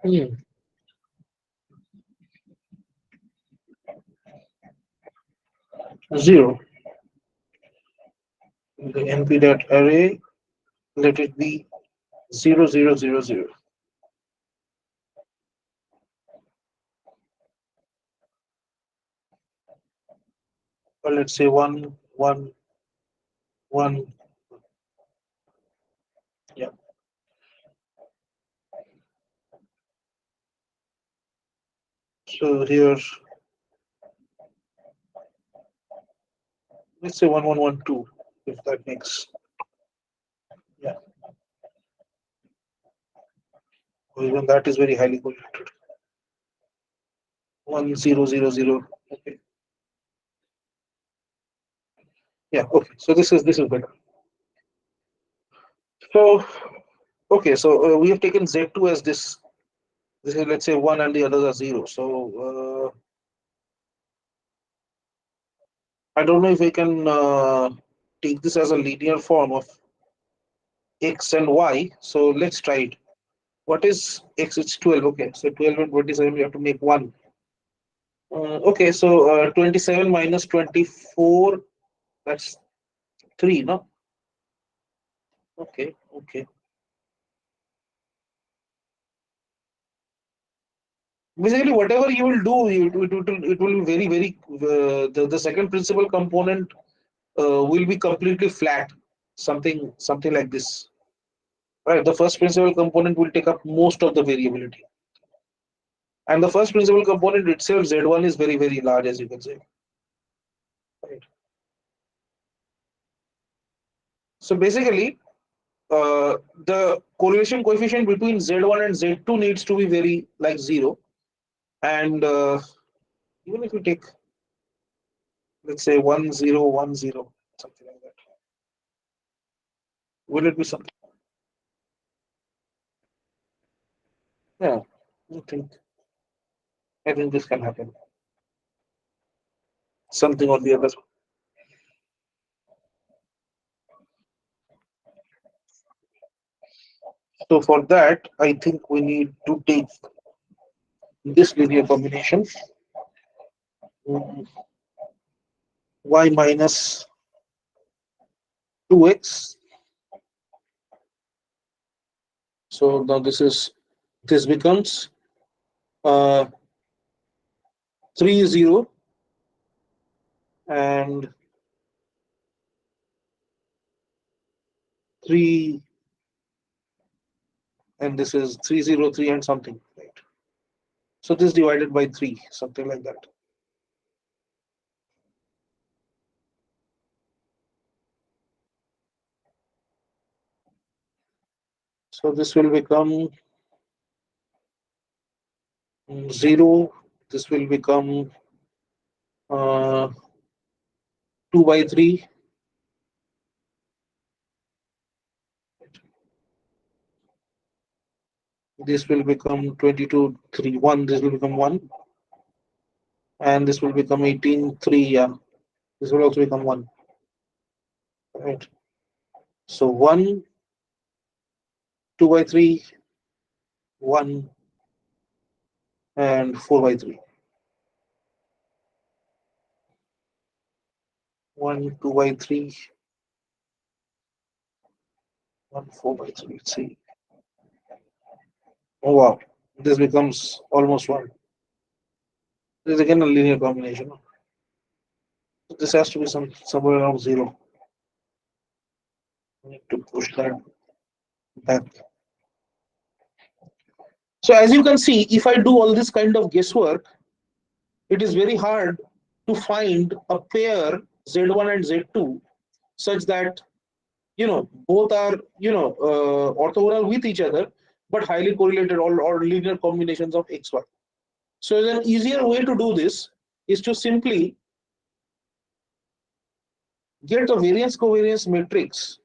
Hmm. 0. The np dot array, let it be 0 0 0 0. Or let's say 1 1 1. Yeah. So here let's say 1112, if that makes, yeah. Or even that is very highly correlated. 1000. Okay. Yeah. Okay. So this is better. So okay. So we have taken Z2 as this. This is, let's say, 1 and the others are 0. So I don't know if we can take this as a linear form of X and Y. So let's try it. What is X? It's 12. Okay. So 12 and 27, we have to make 1. Okay. So 27 minus 24, that's 3, no? Okay. Okay. Basically, whatever you will do, it will be very, the second principal component will be completely flat, something like this, right? The first principal component will take up most of the variability, and the first principal component itself, Z1, is very large, as you can say, right? So basically, the correlation coefficient between Z1 and Z2 needs to be very like 0, and even if you take, let's say, 1010, something like that, will it be something? Yeah, I think I think this can happen. Something or the other. So for that, I think we need to take this linear combination, mm, y minus 2x. So now this becomes 3 0 and 3, and this is 303 and something, right? So this divided by 3, something like that. So this will become 0. This will become 2 by 3. This will become 22 3 1. This will become 1, and this will become 18 3. Yeah, this will also become 1, right? So 1, 2 by 3, 1, and 4 by 3. 1, 2 by 3, 1, 4 by 3. Let's see. Oh wow, this becomes almost 1. This is again a linear combination. This has to be somewhere around 0. I need to push that back. So as you can see, if I do all this kind of guesswork, it is very hard to find a pair Z1 and Z2 such that both are orthogonal with each other but highly correlated, or linear combinations of XY. So an easier way to do this is to simply get the variance covariance matrix.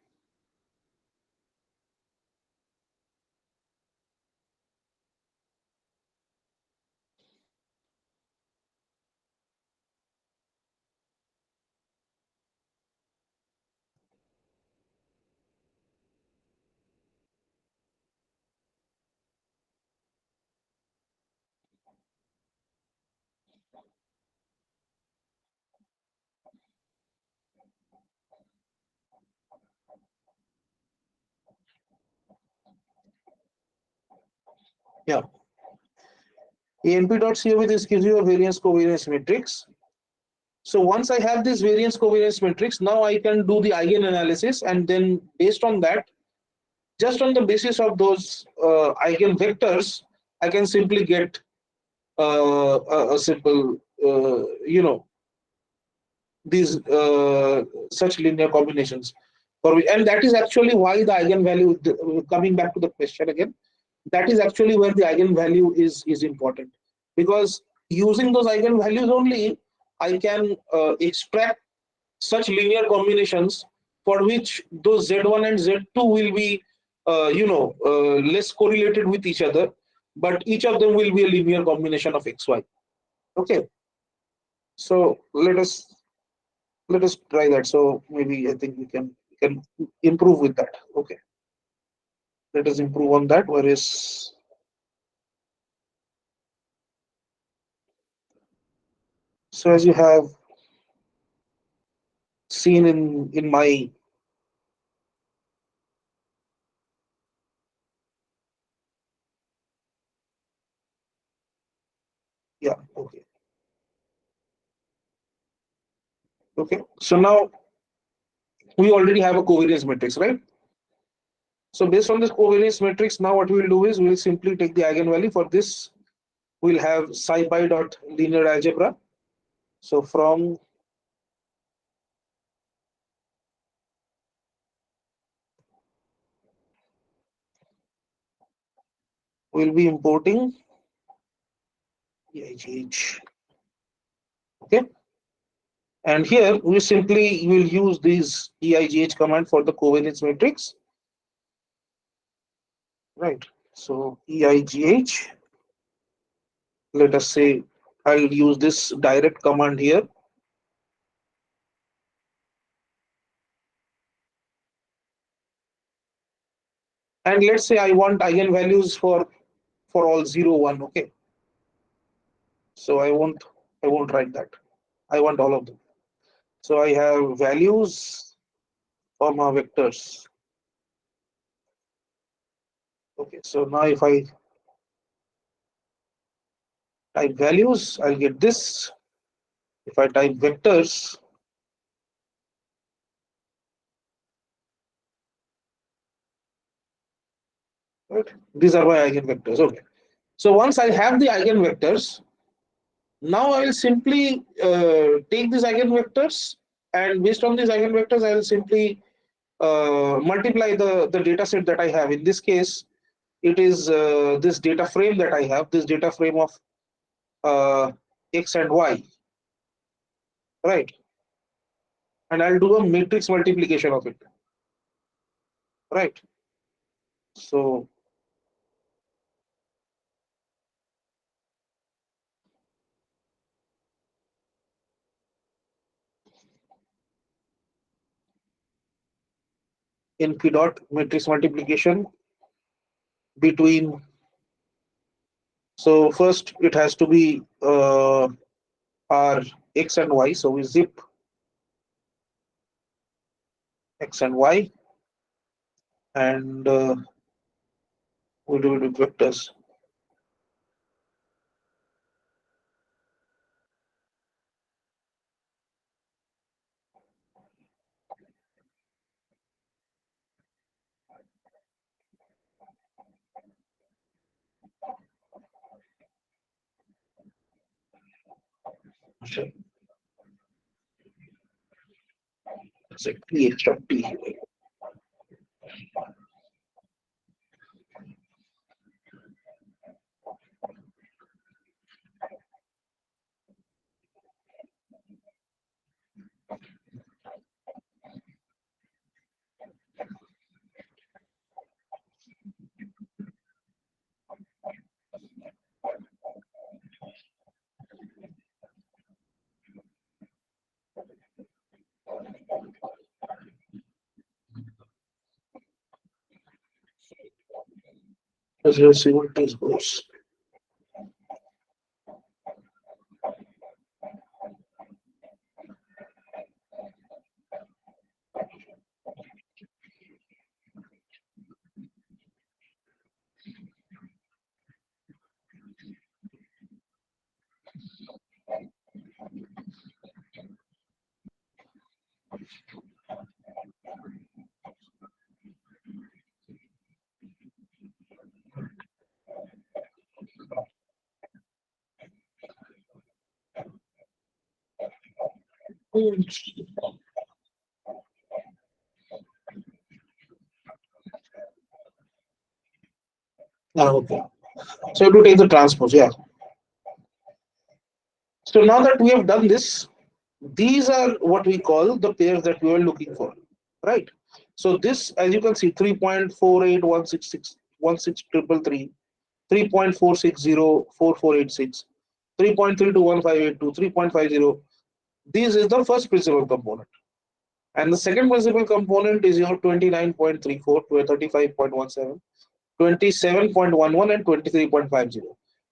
Yeah, ANP.CO with this gives you a variance covariance matrix. So once I have this variance covariance matrix, now I can do the eigen analysis, and then based on that, just on the basis of those eigen vectors, I can simply get a simple these such linear combinations. And that is actually why the eigenvalue, coming back to the question again, that is actually where the eigenvalue is important, because using those eigenvalues only I can extract such linear combinations for which those Z1 and Z2 will be less correlated with each other, but each of them will be a linear combination of XY. Okay, so let us try that. So maybe I think we can improve with that. Okay, let us improve on that. Where is, so as you have seen in my, yeah, okay, so now we already have a covariance matrix, right? So based on this covariance matrix, now what we will do is we will simply take the eigenvalue. For this we'll have sci-pi dot linear algebra. So from we'll be importing EIGH. Okay, and here we simply will use this EIGH command for the covariance matrix, right? So EIGH, let us say I'll use this direct command here. And let's say I want eigenvalues for all 0, 1. Okay, so I won't write that. I want all of them. So I have values, comma, vectors. Okay, so now if I type values, I'll get this. If I type vectors, right, these are my eigenvectors. Okay, so once I have the eigenvectors, now I will simply take these eigenvectors, and based on these eigenvectors, I will simply multiply the data set that I have. In this case, it is this data frame that I have, this data frame of X and Y, right? And I'll do a matrix multiplication of it, right? So NP dot matrix multiplication between, so first it has to be our X and Y, so we zip X and Y, and we do it with vectors. Exactly, H dot T. Let's see what this goes. Okay. So to take the transpose, yeah. So now that we have done this, these are what we call the pairs that we are looking for, right? So this, as you can see, 3.48166333, 3.4604486, 3.321582, 3.50. This is the first principal component. And the second principal component is your 29.34 to 35.17, 27.11, and 23.50.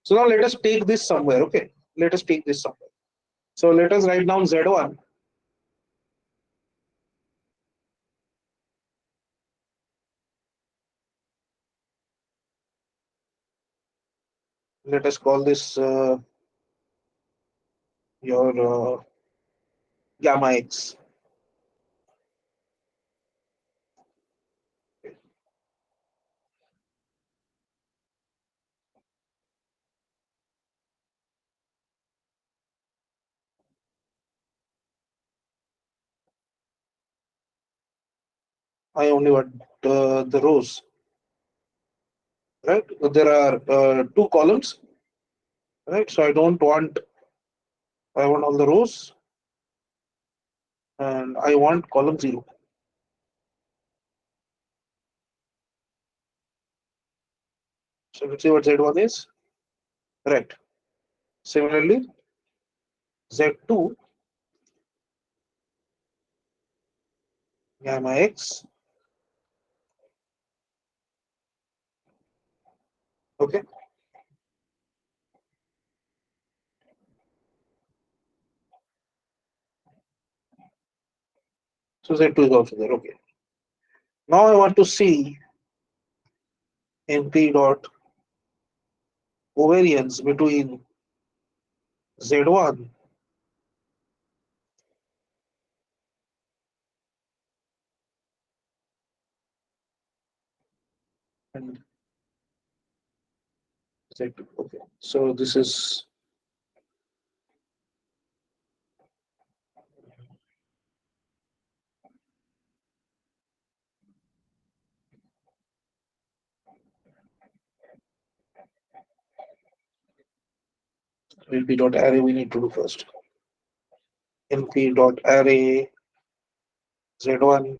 So now let us take this somewhere, okay? Let us take this somewhere. So let us write down Z1. Let us call this your gamma X. I only want the rows, right? There are two columns, right? So I don't want, I want all the rows and I want column 0. So let's see what Z1 is, right? Similarly, Z2, gamma X, okay? So Z2 is also there, okay. Now I want to see NP dot covariance between Z1 and Z2, okay. So this is NP dot array we need to do first. NP dot array Z1,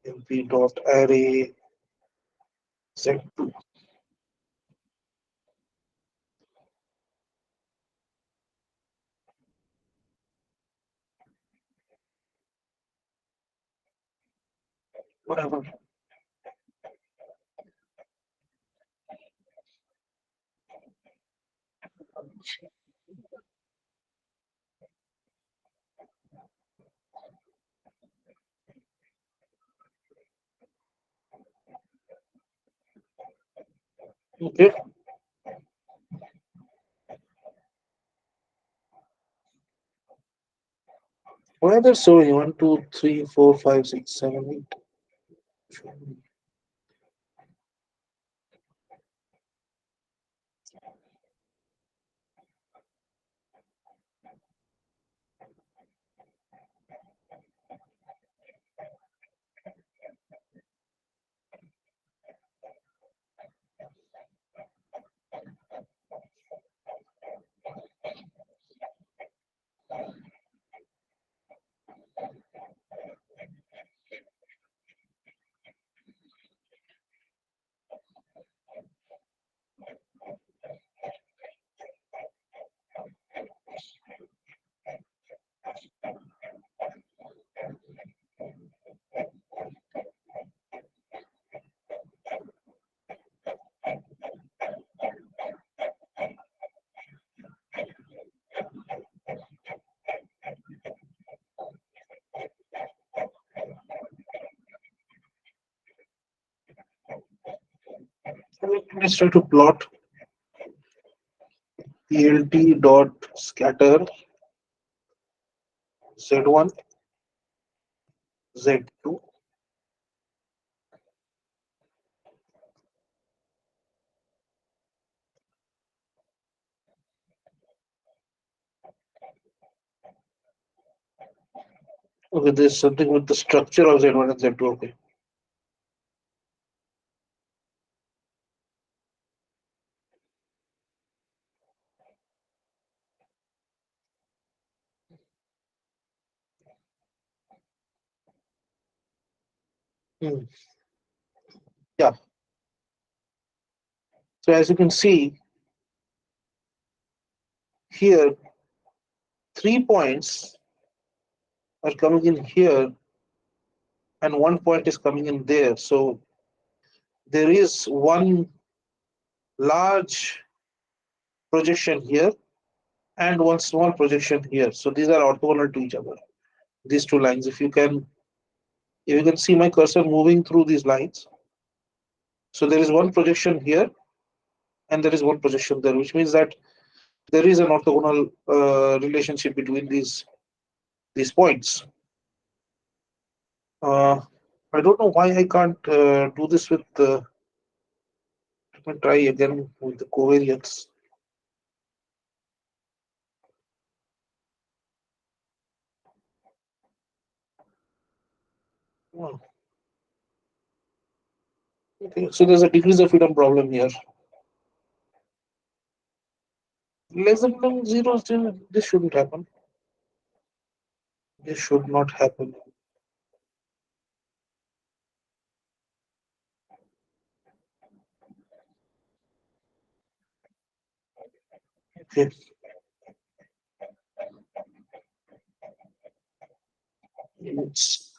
NP dot array Z2. Whatever. Okay. Why are there so many? 1, 2, 3, 4, 5, 6, 7, 8. Let's try to plot PLT dot scatter Z1, Z2. Okay, there's something with the structure of Z1 and Z2. Okay. Hmm. Yeah. So as you can see here, 3 points are coming in here, and 1 point is coming in there. So there is one large projection here and one small projection here. So these are orthogonal to each other. These two lines. If you can see my cursor moving through these lines, so there is one projection here and there is one projection there, which means that there is an orthogonal relationship between these points. I don't know why I can't do this with the. Let me try again with the covariance. Oh, okay, so there's a degrees of freedom problem here. Less than 0, still this shouldn't happen. This should not happen. Okay. Let's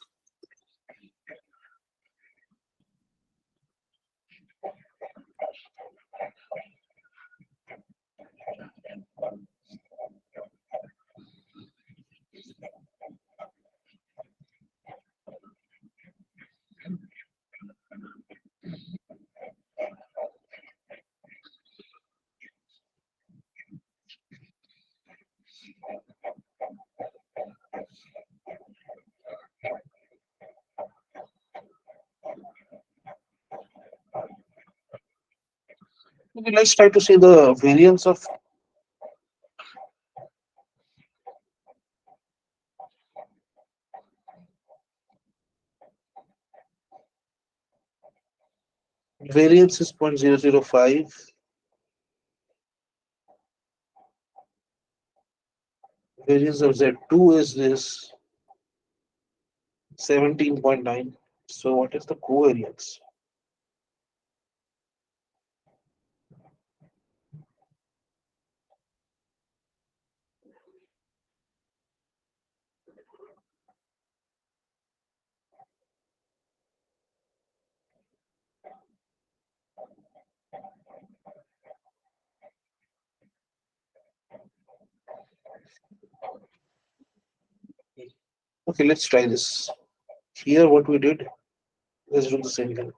okay, let's try to see the variance is 0.005. Variance of Z2 is this 17.9. So what is the covariance? Okay, let's try this. Here what we did, let's do the same thing.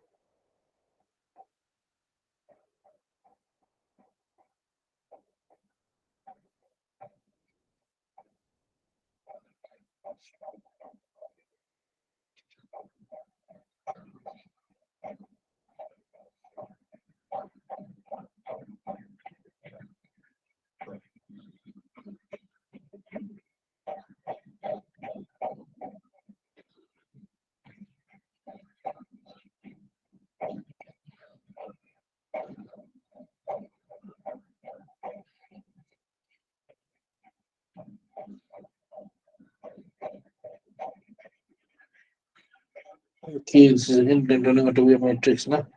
Okay, this is again turning out to be a matrix now.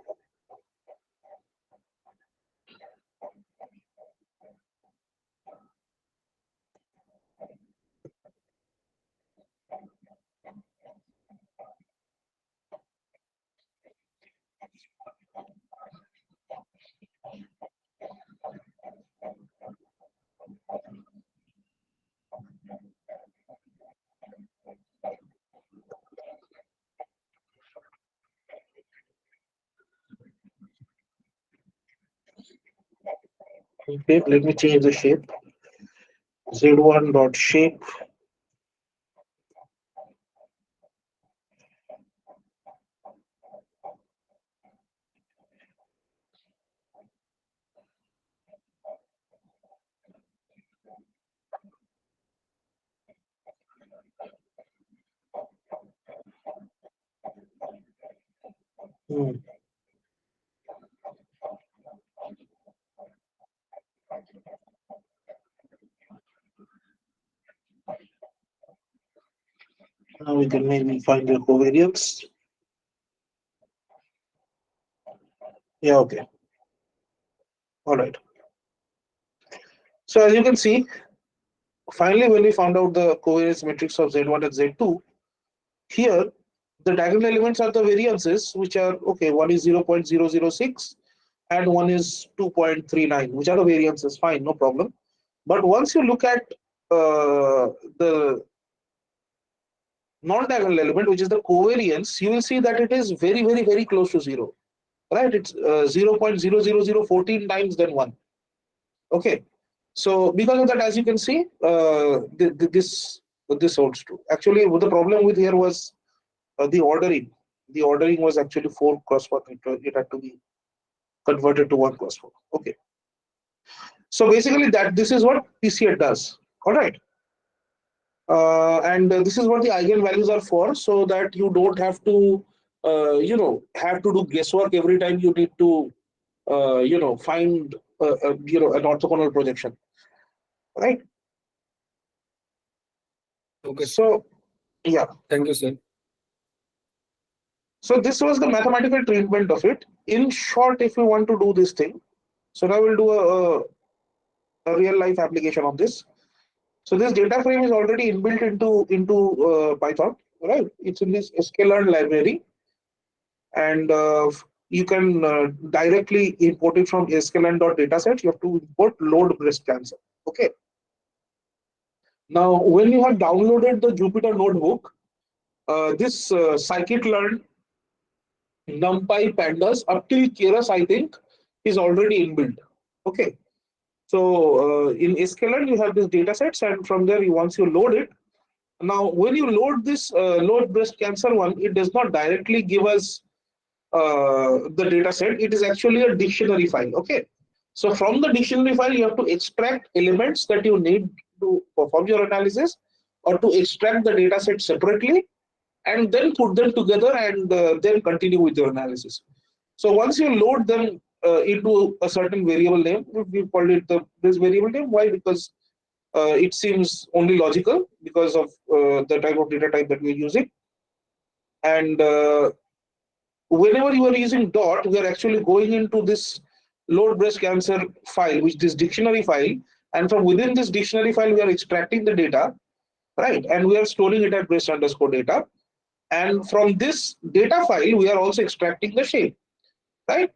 Okay, let me change the shape. Z1 dot shape. Hmm. Now we can maybe find the covariance. Yeah, okay. All right. So as you can see, finally, when we found out the covariance matrix of Z1 and Z2, here the diagonal elements are the variances, which are okay. One is 0.006 and one is 2.39, which are the variances. Fine, no problem. But once you look at the non-diagonal element, which is the covariance, you will see that it is very, very, very close to zero. Right? It's 0.00014 times than 1. Okay. So because of that, as you can see, this holds true. Actually, the problem with here was the ordering. The ordering was actually 4 cross 1. It had to be converted to 1 cross 4. Okay. So basically, this is what PCA does. All right. And this is what the eigenvalues are for, so that you don't have to, have to do guesswork every time you need to, find, an orthogonal projection, right? Okay. So, yeah. Thank you, sir. So this was the mathematical treatment of it. In short, if you want to do this thing, so now we'll do a real life application of this. So this data frame is already inbuilt into Python, right? It's in this sklearn library, and you can directly import it from sklearn.dataset. You have to import load breast cancer. Okay. Now, when you have downloaded the Jupyter notebook, this scikit-learn, NumPy, Pandas up till Keras, I think, is already inbuilt. Okay. So in sklearn, you have these data sets, and from there, once you load it, now when you load this load breast cancer one, it does not directly give us the data set. It is actually a dictionary file. Okay. So from the dictionary file, you have to extract elements that you need to perform your analysis, or to extract the data set separately, and then put them together, and then continue with your analysis. So once you load them into a certain variable name, we called it this variable name. Why? Because it seems only logical because of the type of data type that we're using. And whenever you are using dot, we are actually going into this load breast cancer file, which is this dictionary file. And from within this dictionary file, we are extracting the data, right? And we are storing it at breast_data. And from this data file, we are also extracting the shape, right?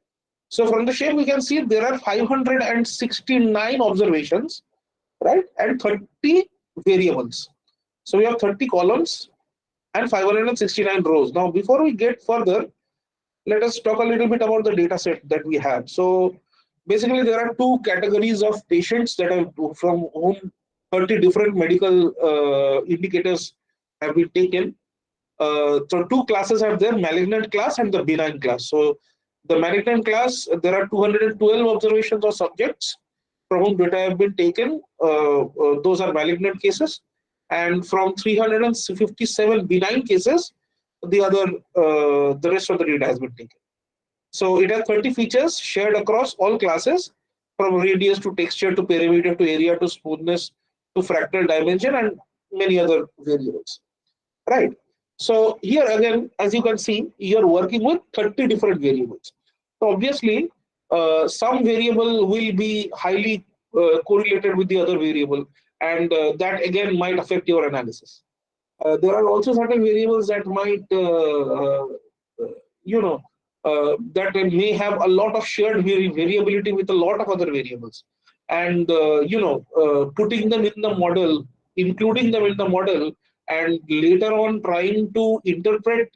So from the shape, we can see there are 569 observations, right? And 30 variables. So we have 30 columns and 569 rows. Now, before we get further, let us talk a little bit about the data set that we have. So basically, there are 2 categories of patients that have, from whom 30 different medical indicators have been taken. So 2 classes are there: malignant class and the benign class. So the malignant class, there are 212 observations of subjects from whom data have been taken. Those are malignant cases, and from 357 benign cases, the rest of the data has been taken. So it has 30 features shared across all classes, from radius to texture to perimeter to area to smoothness to fractal dimension and many other variables, right? So here again, as you can see, you're working with 30 different variables. So obviously, some variable will be highly correlated with the other variable, and that again might affect your analysis. There are also certain variables that might, that may have a lot of shared variability with a lot of other variables, and putting them in the model, including them in the model, and later on trying to interpret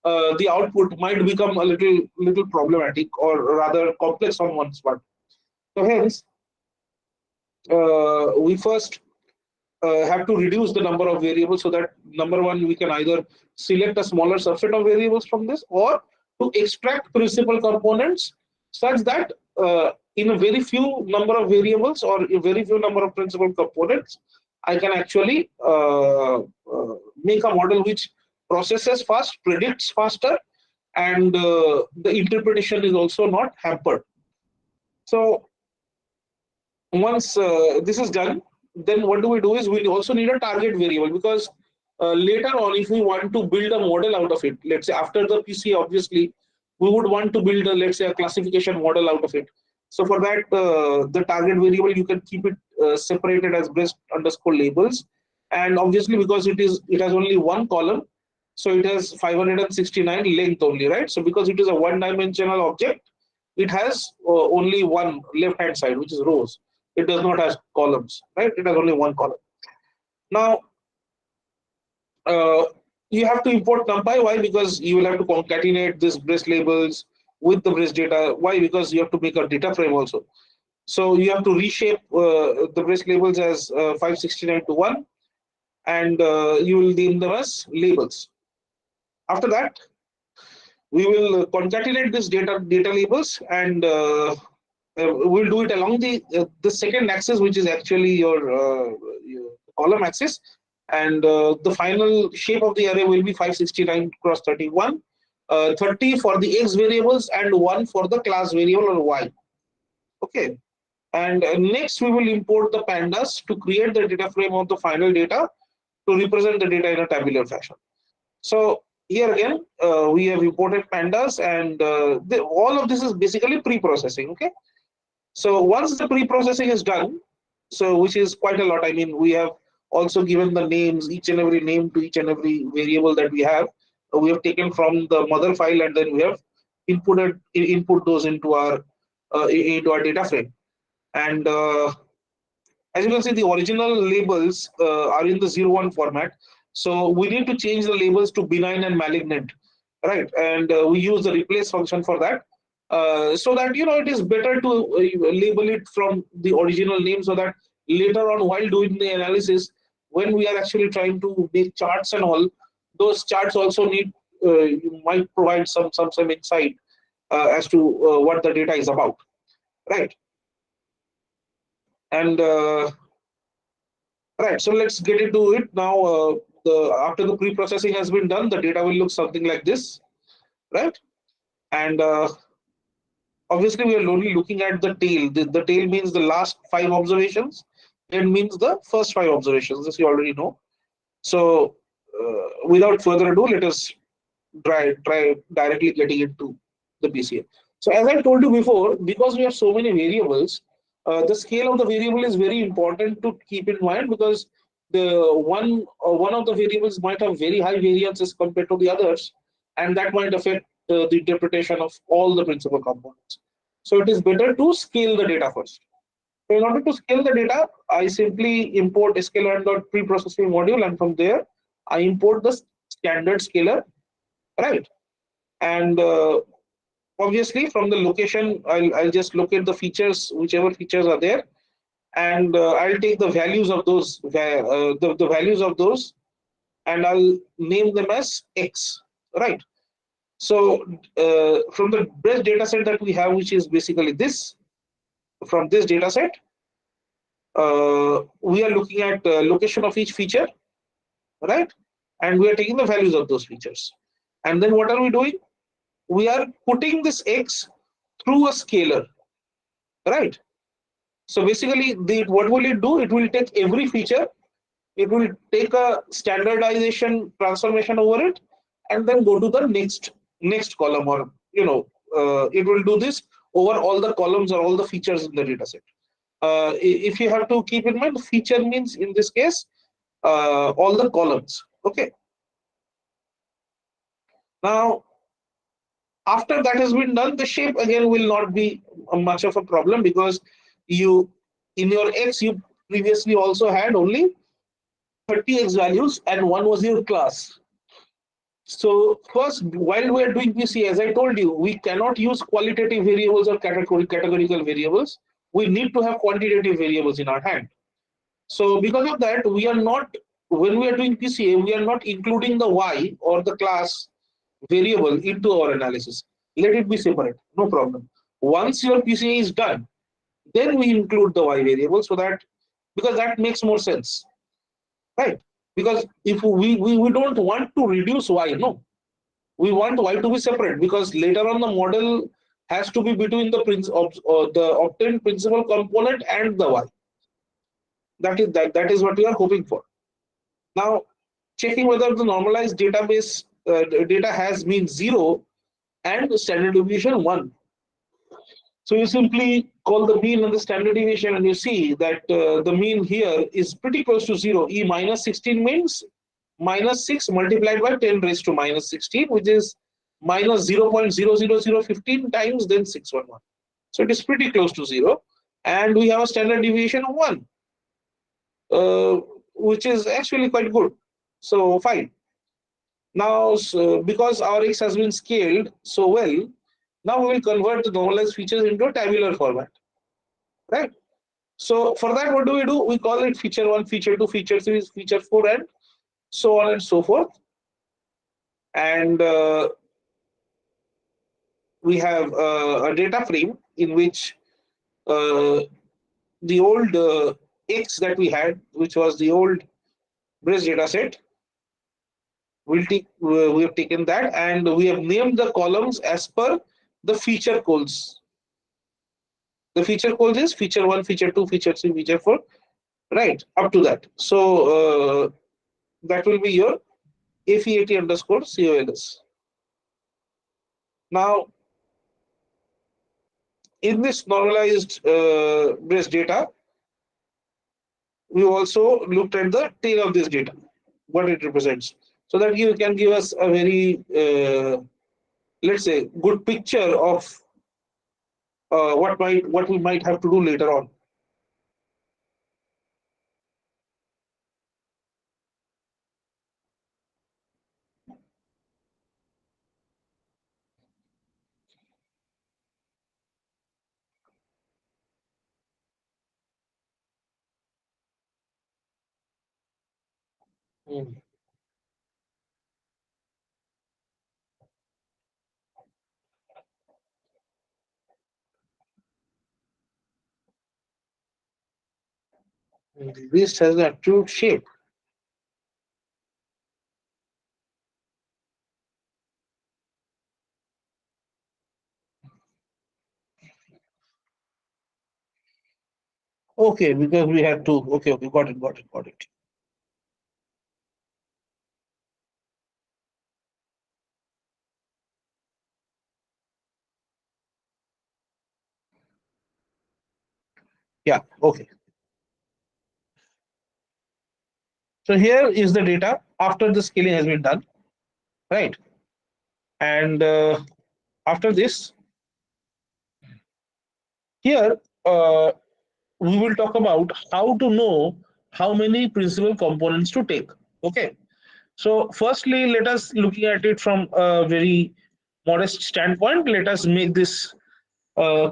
the output might become a little problematic, or rather complex on one's part. So hence, we first have to reduce the number of variables, so that number one, we can either select a smaller subset of variables from this, or to extract principal components such that in a very few number of variables or a very few number of principal components, I can actually make a model which processes fast, predicts faster, and the interpretation is also not hampered. So once this is done, then what do? Is we also need a target variable, because later on, if we want to build a model out of it, let's say after the PCA, obviously we would want to build a, let's say, a classification model out of it. So for that, the target variable, you can keep it separated as breast underscore labels, and obviously because it has only one column, so it has 569 length only, right? So because it is a one-dimensional object, it has only one left-hand side, which is rows. It does not have columns, right? It has only one column. Now, you have to import NumPy. Why? Because you will have to concatenate this breast labels with the breast data. Why? Because you have to make a data frame also. So you have to reshape the breast labels as 569 to 1, and you will name them as labels. After that, we will concatenate this data labels, and we'll do it along the second axis, which is actually your column axis, and the final shape of the array will be 569 cross 31, 30 for the x variables and 1 for the class variable or y. Okay, and next we will import the pandas to create the data frame of the final data to represent the data in a tabular fashion. So here again, we have imported pandas, and all of this is basically pre-processing. Okay, so once the pre-processing is done, so which is quite a lot. I mean, we have also given the names, each and every name to each and every variable that we have. We have taken from the mother file, and then we have input those into our data frame. And as you can see, the original labels are in the 0-1 format. So we need to change the labels to benign and malignant, right? And we use the replace function for that. So that it is better to label it from the original name, so that later on, while doing the analysis, when we are actually trying to make charts and all, those charts also need you might provide some insight as to what the data is about, right? And right, so let's get into it now. After the pre-processing has been done, the data will look something like this, right? And obviously, we are only looking at the tail. The tail means the last 5 observations. It means the first 5 observations. This you already know. So, without further ado, let us try directly getting into the PCA. So, as I told you before, because we have so many variables, the scale of the variable is very important to keep in mind, because the one of the variables might have very high variances compared to the others, and that might affect the interpretation of all the principal components. So it is better to scale the data first. So in order to scale the data, I simply import scalar.preprocessing module, and from there I import the standard scalar, right? And obviously from the location, I'll just locate the features, whichever features are there, and I'll take the values of those, the values of those, and I'll name them as X, right? So from the breast data set that we have, which is basically this, from this data set, we are looking at location of each feature, right? And we are taking the values of those features. And then what are we doing? We are putting this X through a scalar, right? So basically, what will it do? It will take every feature, it will take a standardization transformation over it, and then go to the next column, or it will do this over all the columns or all the features in the data set. If you have to keep in mind, feature means in this case all the columns. Okay. Now, after that has been done, the shape again will not be much of a problem, because in your X you previously also had only 30 X values, and one was your class. So first, while we are doing PCA, as I told you, we cannot use qualitative variables or categorical variables. We need to have quantitative variables in our hand. So because of that, when we are doing PCA, we are not including the Y or the class variable into our analysis. Let it be separate, no problem. Once your PCA is done, then we include the Y variable, because that makes more sense, right? Because if we don't want to reduce Y, no. we want y to be separate because later on the model has to be between the obtained principal component and the y. That is what we are hoping for. Now, checking whether the normalized database data has mean 0 and the standard deviation 1. So you simply call the mean and the standard deviation, and you see that the mean here is pretty close to 0. E minus 16 means minus 6 multiplied by 10 raised to minus 16, which is minus 0.00015 times then 611. So it is pretty close to 0. And we have a standard deviation of 1, which is actually quite good. So fine. Now, because our x has been scaled so well, now we will convert the normalized features into a tabular format, right? So for that, what do? We call it feature 1, feature 2, feature 3, feature 4, and so on and so forth. And we have a data frame in which the old x that we had, which was the old breast data set, we have taken that and we have named the columns as per the feature codes. The feature codes is feature 1, feature 2, feature 3, feature 4, right, up to that. So that will be your FEAT underscore COLS. Now, in this normalized breast data, we also looked at the tail of this data, what it represents, so that you can give us a very, let's say, good picture of what we might have to do later on. Mm. The wrist has a true shape. Okay, because we had two. Okay, okay, got it. Yeah, okay. So here is the data after the scaling has been done, right? And after this, here we will talk about how to know how many principal components to take. Okay. So firstly, let us looking at it from a very modest standpoint. Let us make this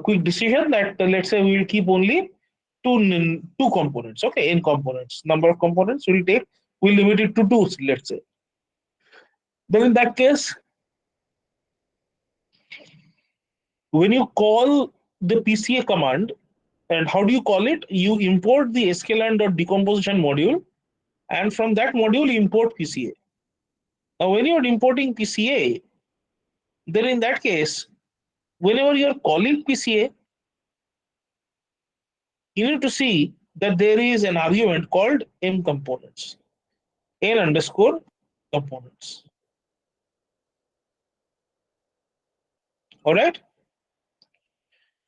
quick decision that let's say we will keep only two components. Okay, n components. Number of components we'll take. We limit it to two. Let's say. Then in that case, when you call the PCA command, and how do you call it? You import the sklearn.decomposition module, and from that module you import PCA. Now, when you're importing PCA, then in that case, whenever you're calling PCA, you need to see that there is an argument called m components, n underscore components. All right.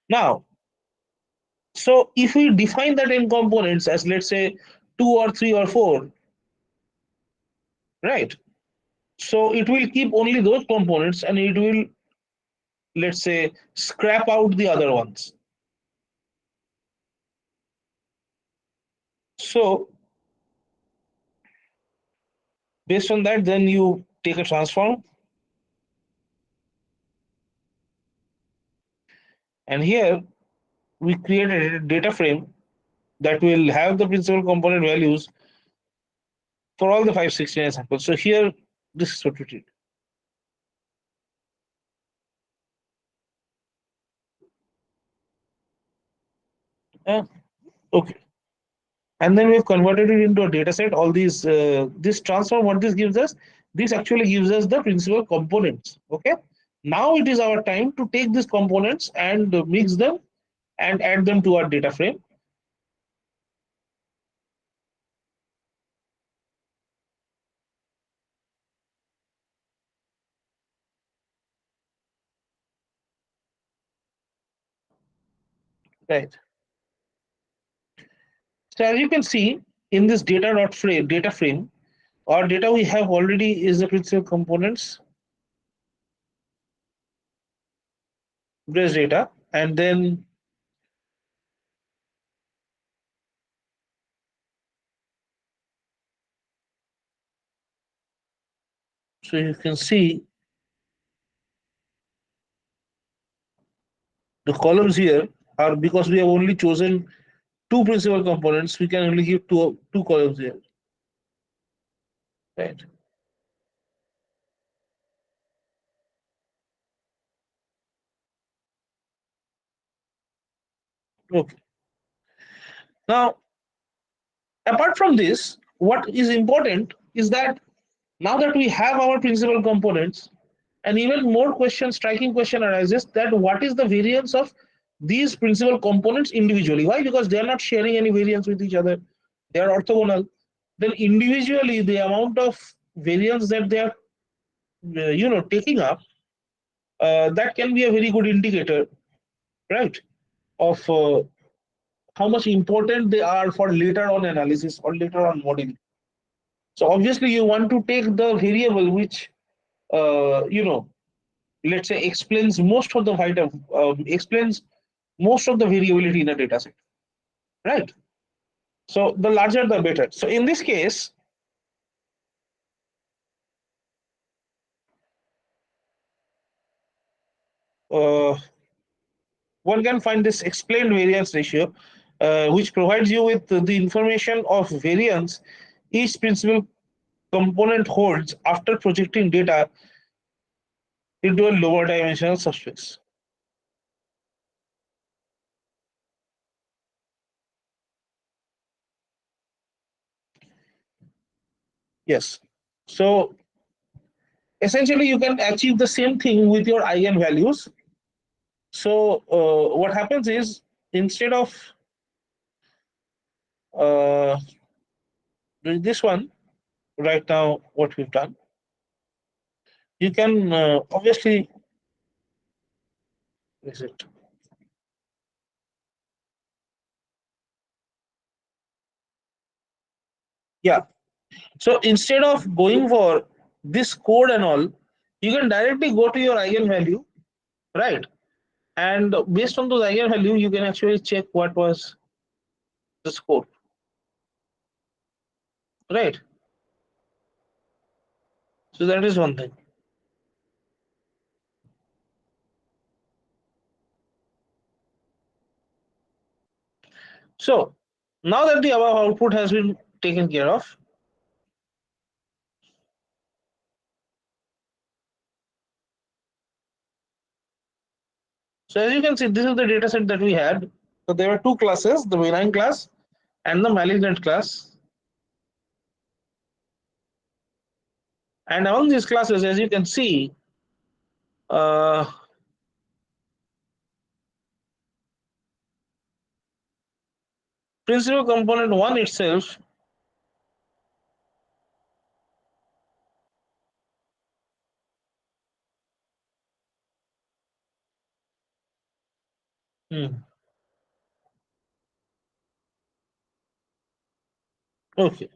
Now, so if we define that n components as let's say 2 or 3 or 4, right? So it will keep only those components and it will, let's say, scrap out the other ones. So based on that, then you take a transform. And here we create a data frame that will have the principal component values for all the 569 samples. So here, this is what we did. Yeah, okay. And then we've converted it into a data set. All these, this transform, what this gives us, This actually gives us the principal components. Okay. Now it is our time to take these components and mix them and add them to our data frame. Right. So as you can see in this data frame, our data we have already is the principal components, base data, and then so you can see the columns here are because we have only chosen two principal components, we can only give two columns here. Right. Okay. Now, apart from this, what is important is that now that we have our principal components, an even more striking question arises that what is the variance of these principal components individually? Why? Because they are not sharing any variance with each other. They are orthogonal. Then individually, the amount of variance that they are, taking up, that can be a very good indicator, right, of how much important they are for later on analysis or later on modeling. So obviously, you want to take the variable which, let's say explains most of the explains most of the variability in a data set, right? So the larger the better. So in this case, uh, one can find this explained variance ratio, which provides you with the information of variance each principal component holds after projecting data into a lower dimensional subspace. Yes. So essentially, you can achieve the same thing with your eigenvalues. So what happens is instead of uh, doing this one right now, what we've done, you can obviously is it yeah. So instead of going for this code and all, you can directly go to your eigenvalue, right? And based on those eigenvalue, you can actually check what was the score, right? So that is one thing. So now that the above output has been taken care of, so as you can see, this is the data set that we had. So there were two classes, the benign class and the malignant class. And among these classes, as you can see, uh, principal component 1 itself okay.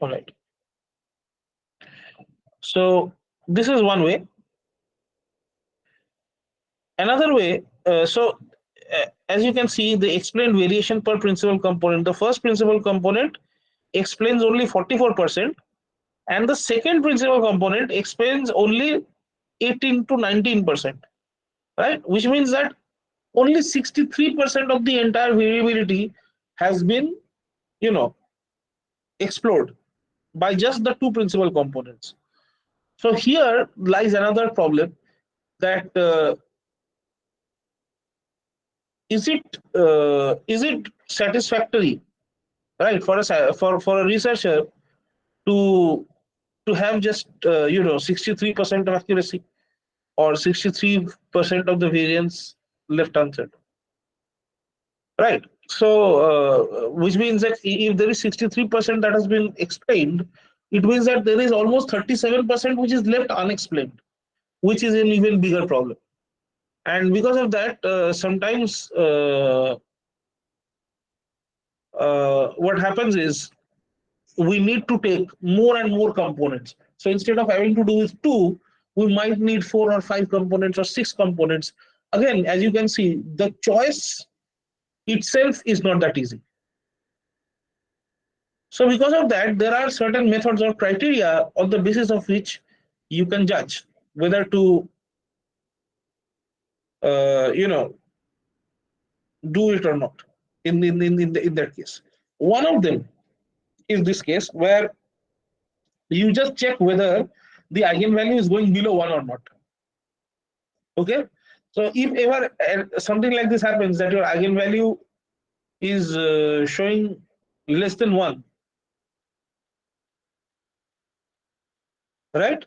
All right. So this is one way. Another way, as you can see, the explained variation per principal component. The first principal component explains only 44%, and the second principal component explains only 18 to 19%, right? Which means that only 63% of the entire variability has been, you know, explode by just the two principal components. So here lies another problem, that is it satisfactory, right, for a researcher to have just 63% of accuracy or 63% of the variance left answered, right? So which means that if there is 63% that has been explained, it means that there is almost 37% which is left unexplained, which is an even bigger problem. And because of that, sometimes what happens is we need to take more and more components. So instead of having to do with two, we might need 4 or 5 components or 6 components. Again, as you can see, the choice itself is not that easy. So because of that, there are certain methods or criteria on the basis of which you can judge whether to do it or not in that case. One of them is this case where you just check whether the eigenvalue is going below 1 or not. Okay, so if ever something like this happens, that your eigenvalue is showing less than 1, right?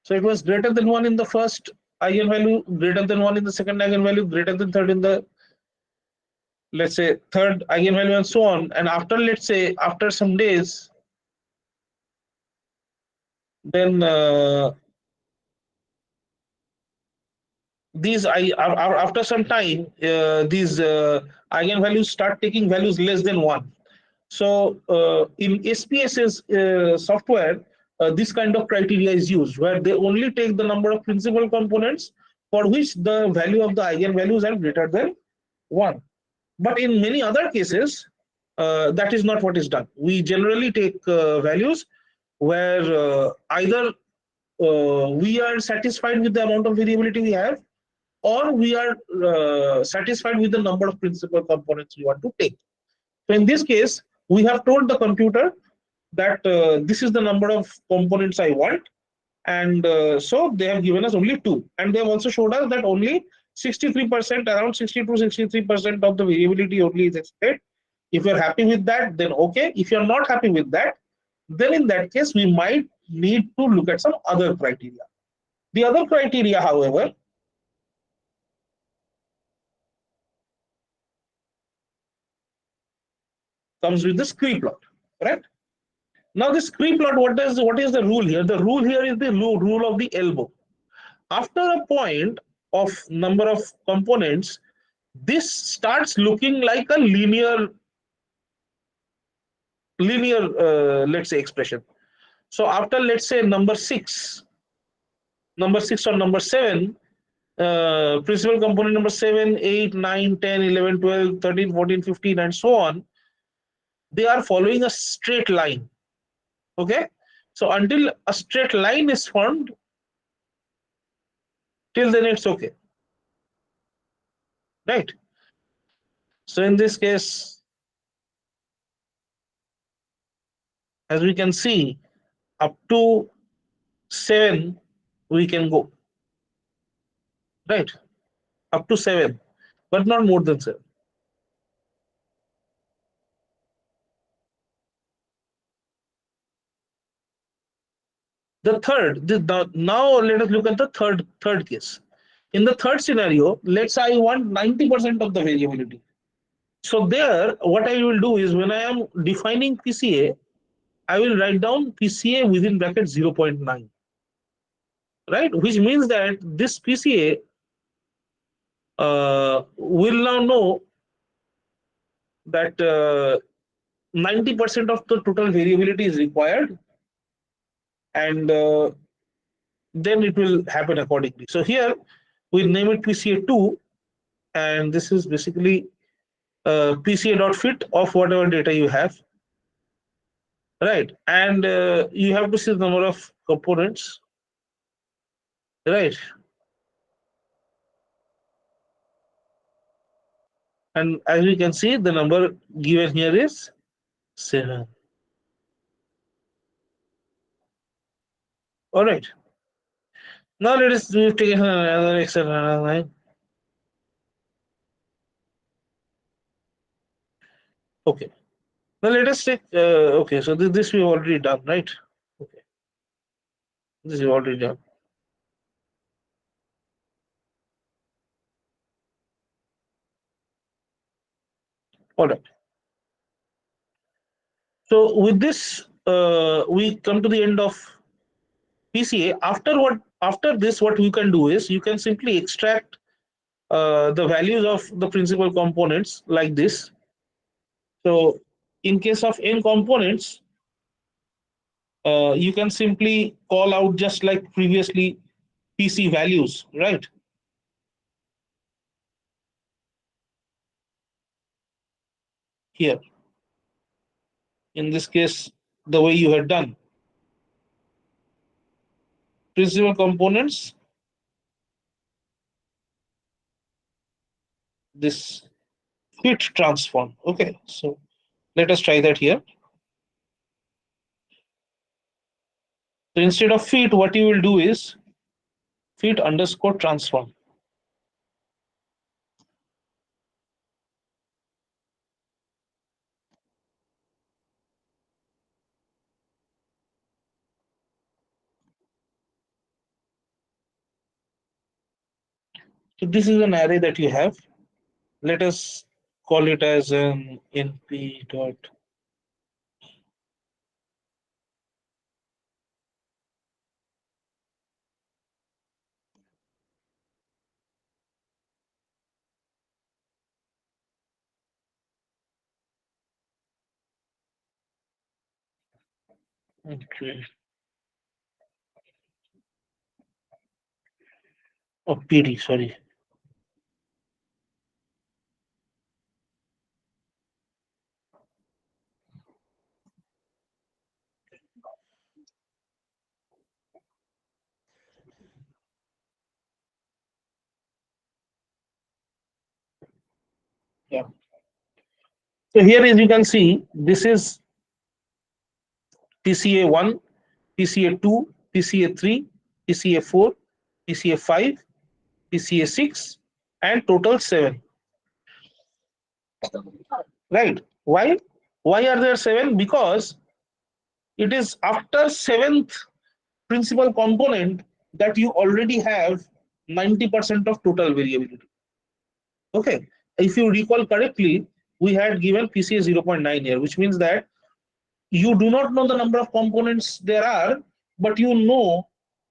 So it was greater than 1 in the first eigenvalue, greater than 1 in the second eigenvalue, greater than 3rd in the, let's say, 3rd eigenvalue, and so on. And after, let's say, after some days, then these after some time, these eigenvalues start taking values less than 1. So in SPSS software, this kind of criteria is used, where they only take the number of principal components for which the value of the eigenvalues are greater than 1. But in many other cases, that is not what is done. We generally take values where either we are satisfied with the amount of variability we have, or we are satisfied with the number of principal components we want to take. So in this case, we have told the computer that this is the number of components I want, and so they have given us only 2, and they have also showed us that only 63%, around 60 to 63% of the variability only is expected. If you're happy with that, then okay. If you're not happy with that, then in that case we might need to look at some other criteria. The other criteria, however, comes with the scree plot, right? Now the scree plot, what is the rule here? The rule here is the rule of the elbow. After a point of number of components, this starts looking like a linear let's say expression. So after, let's say, number 6 or number 7, principal component number 7, 8, 9, 10, 11, 12, 13, 14, 15, and so on, they are following a straight line. Okay, so until a straight line is formed, till then it's okay, right? So in this case, as we can see, up to 7 we can go, right? Up to 7, but not more than 7. Now let us look at the third case. In the third scenario, let's say I want 90% of the variability. So there, what I will do is, when I am defining PCA, I will write down PCA within bracket 0.9, right? Which means that this PCA will now know that 90% of the total variability is required, and then it will happen accordingly. So here we name it PCA2, and this is basically PCA.fit of whatever data you have, right? And you have to see the number of components, right? And as we can see, the number given here is 7. All right. Now let us take another example line. Okay. Now let us take. Okay, so this we've already done, right? Okay, this is already done. All right. So with this, we come to the end of PCA. After this, what you can do is you can simply extract the values of the principal components like this. So in case of n components, you can simply call out just like previously PC values, right? Here, in this case, the way you had done principal components, this fit transform. Okay, so let us try that here. So instead of fit, what you will do is fit underscore transform. So this is an array that you have. Let us call it as an np dot. Okay. Oh, PD, sorry. Yeah. So here, as you can see, this is PCA 1, PCA 2, PCA 3, PCA 4, PCA 5, PCA 6, and total 7. Right. Why? Why are there 7? Because it is after 7th principal component that you already have 90% of total variability. Okay. If you recall correctly, we had given PCA 0.9 here, which means that you do not know the number of components there are, but you know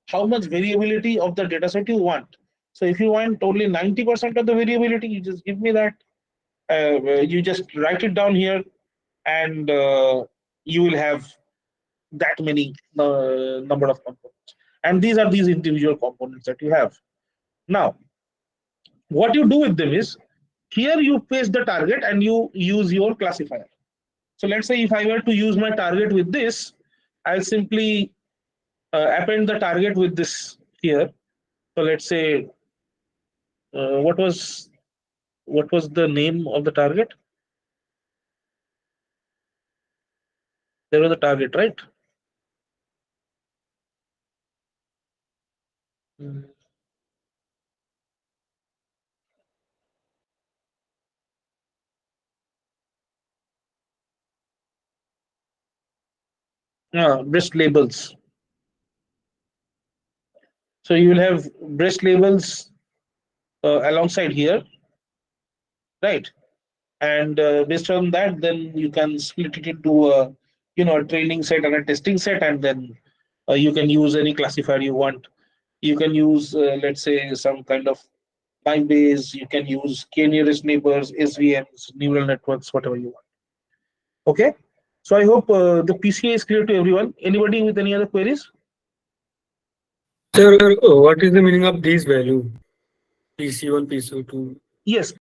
how much variability of the dataset you want. So if you want only 90% of the variability, you just give me that. You just write it down here, and you will have that many number of components. And these are these individual components that you have. Now, what you do with them is here you paste the target and you use your classifier. So let's say if I were to use my target with this, I'll simply append the target with this here. So let's say what was the name of the target? There was a target, right? Breast labels. So you will have breast labels alongside here, right? And based on that, then you can split it into a training set and a testing set, and then you can use any classifier you want. You can use let's say some kind of time base. You can use k nearest neighbors, SVMs, neural networks, whatever you want. Okay. So I hope the PCA is clear to everyone. Anybody with any other queries? Sir, what is the meaning of these value? PC1, PC2? Yes.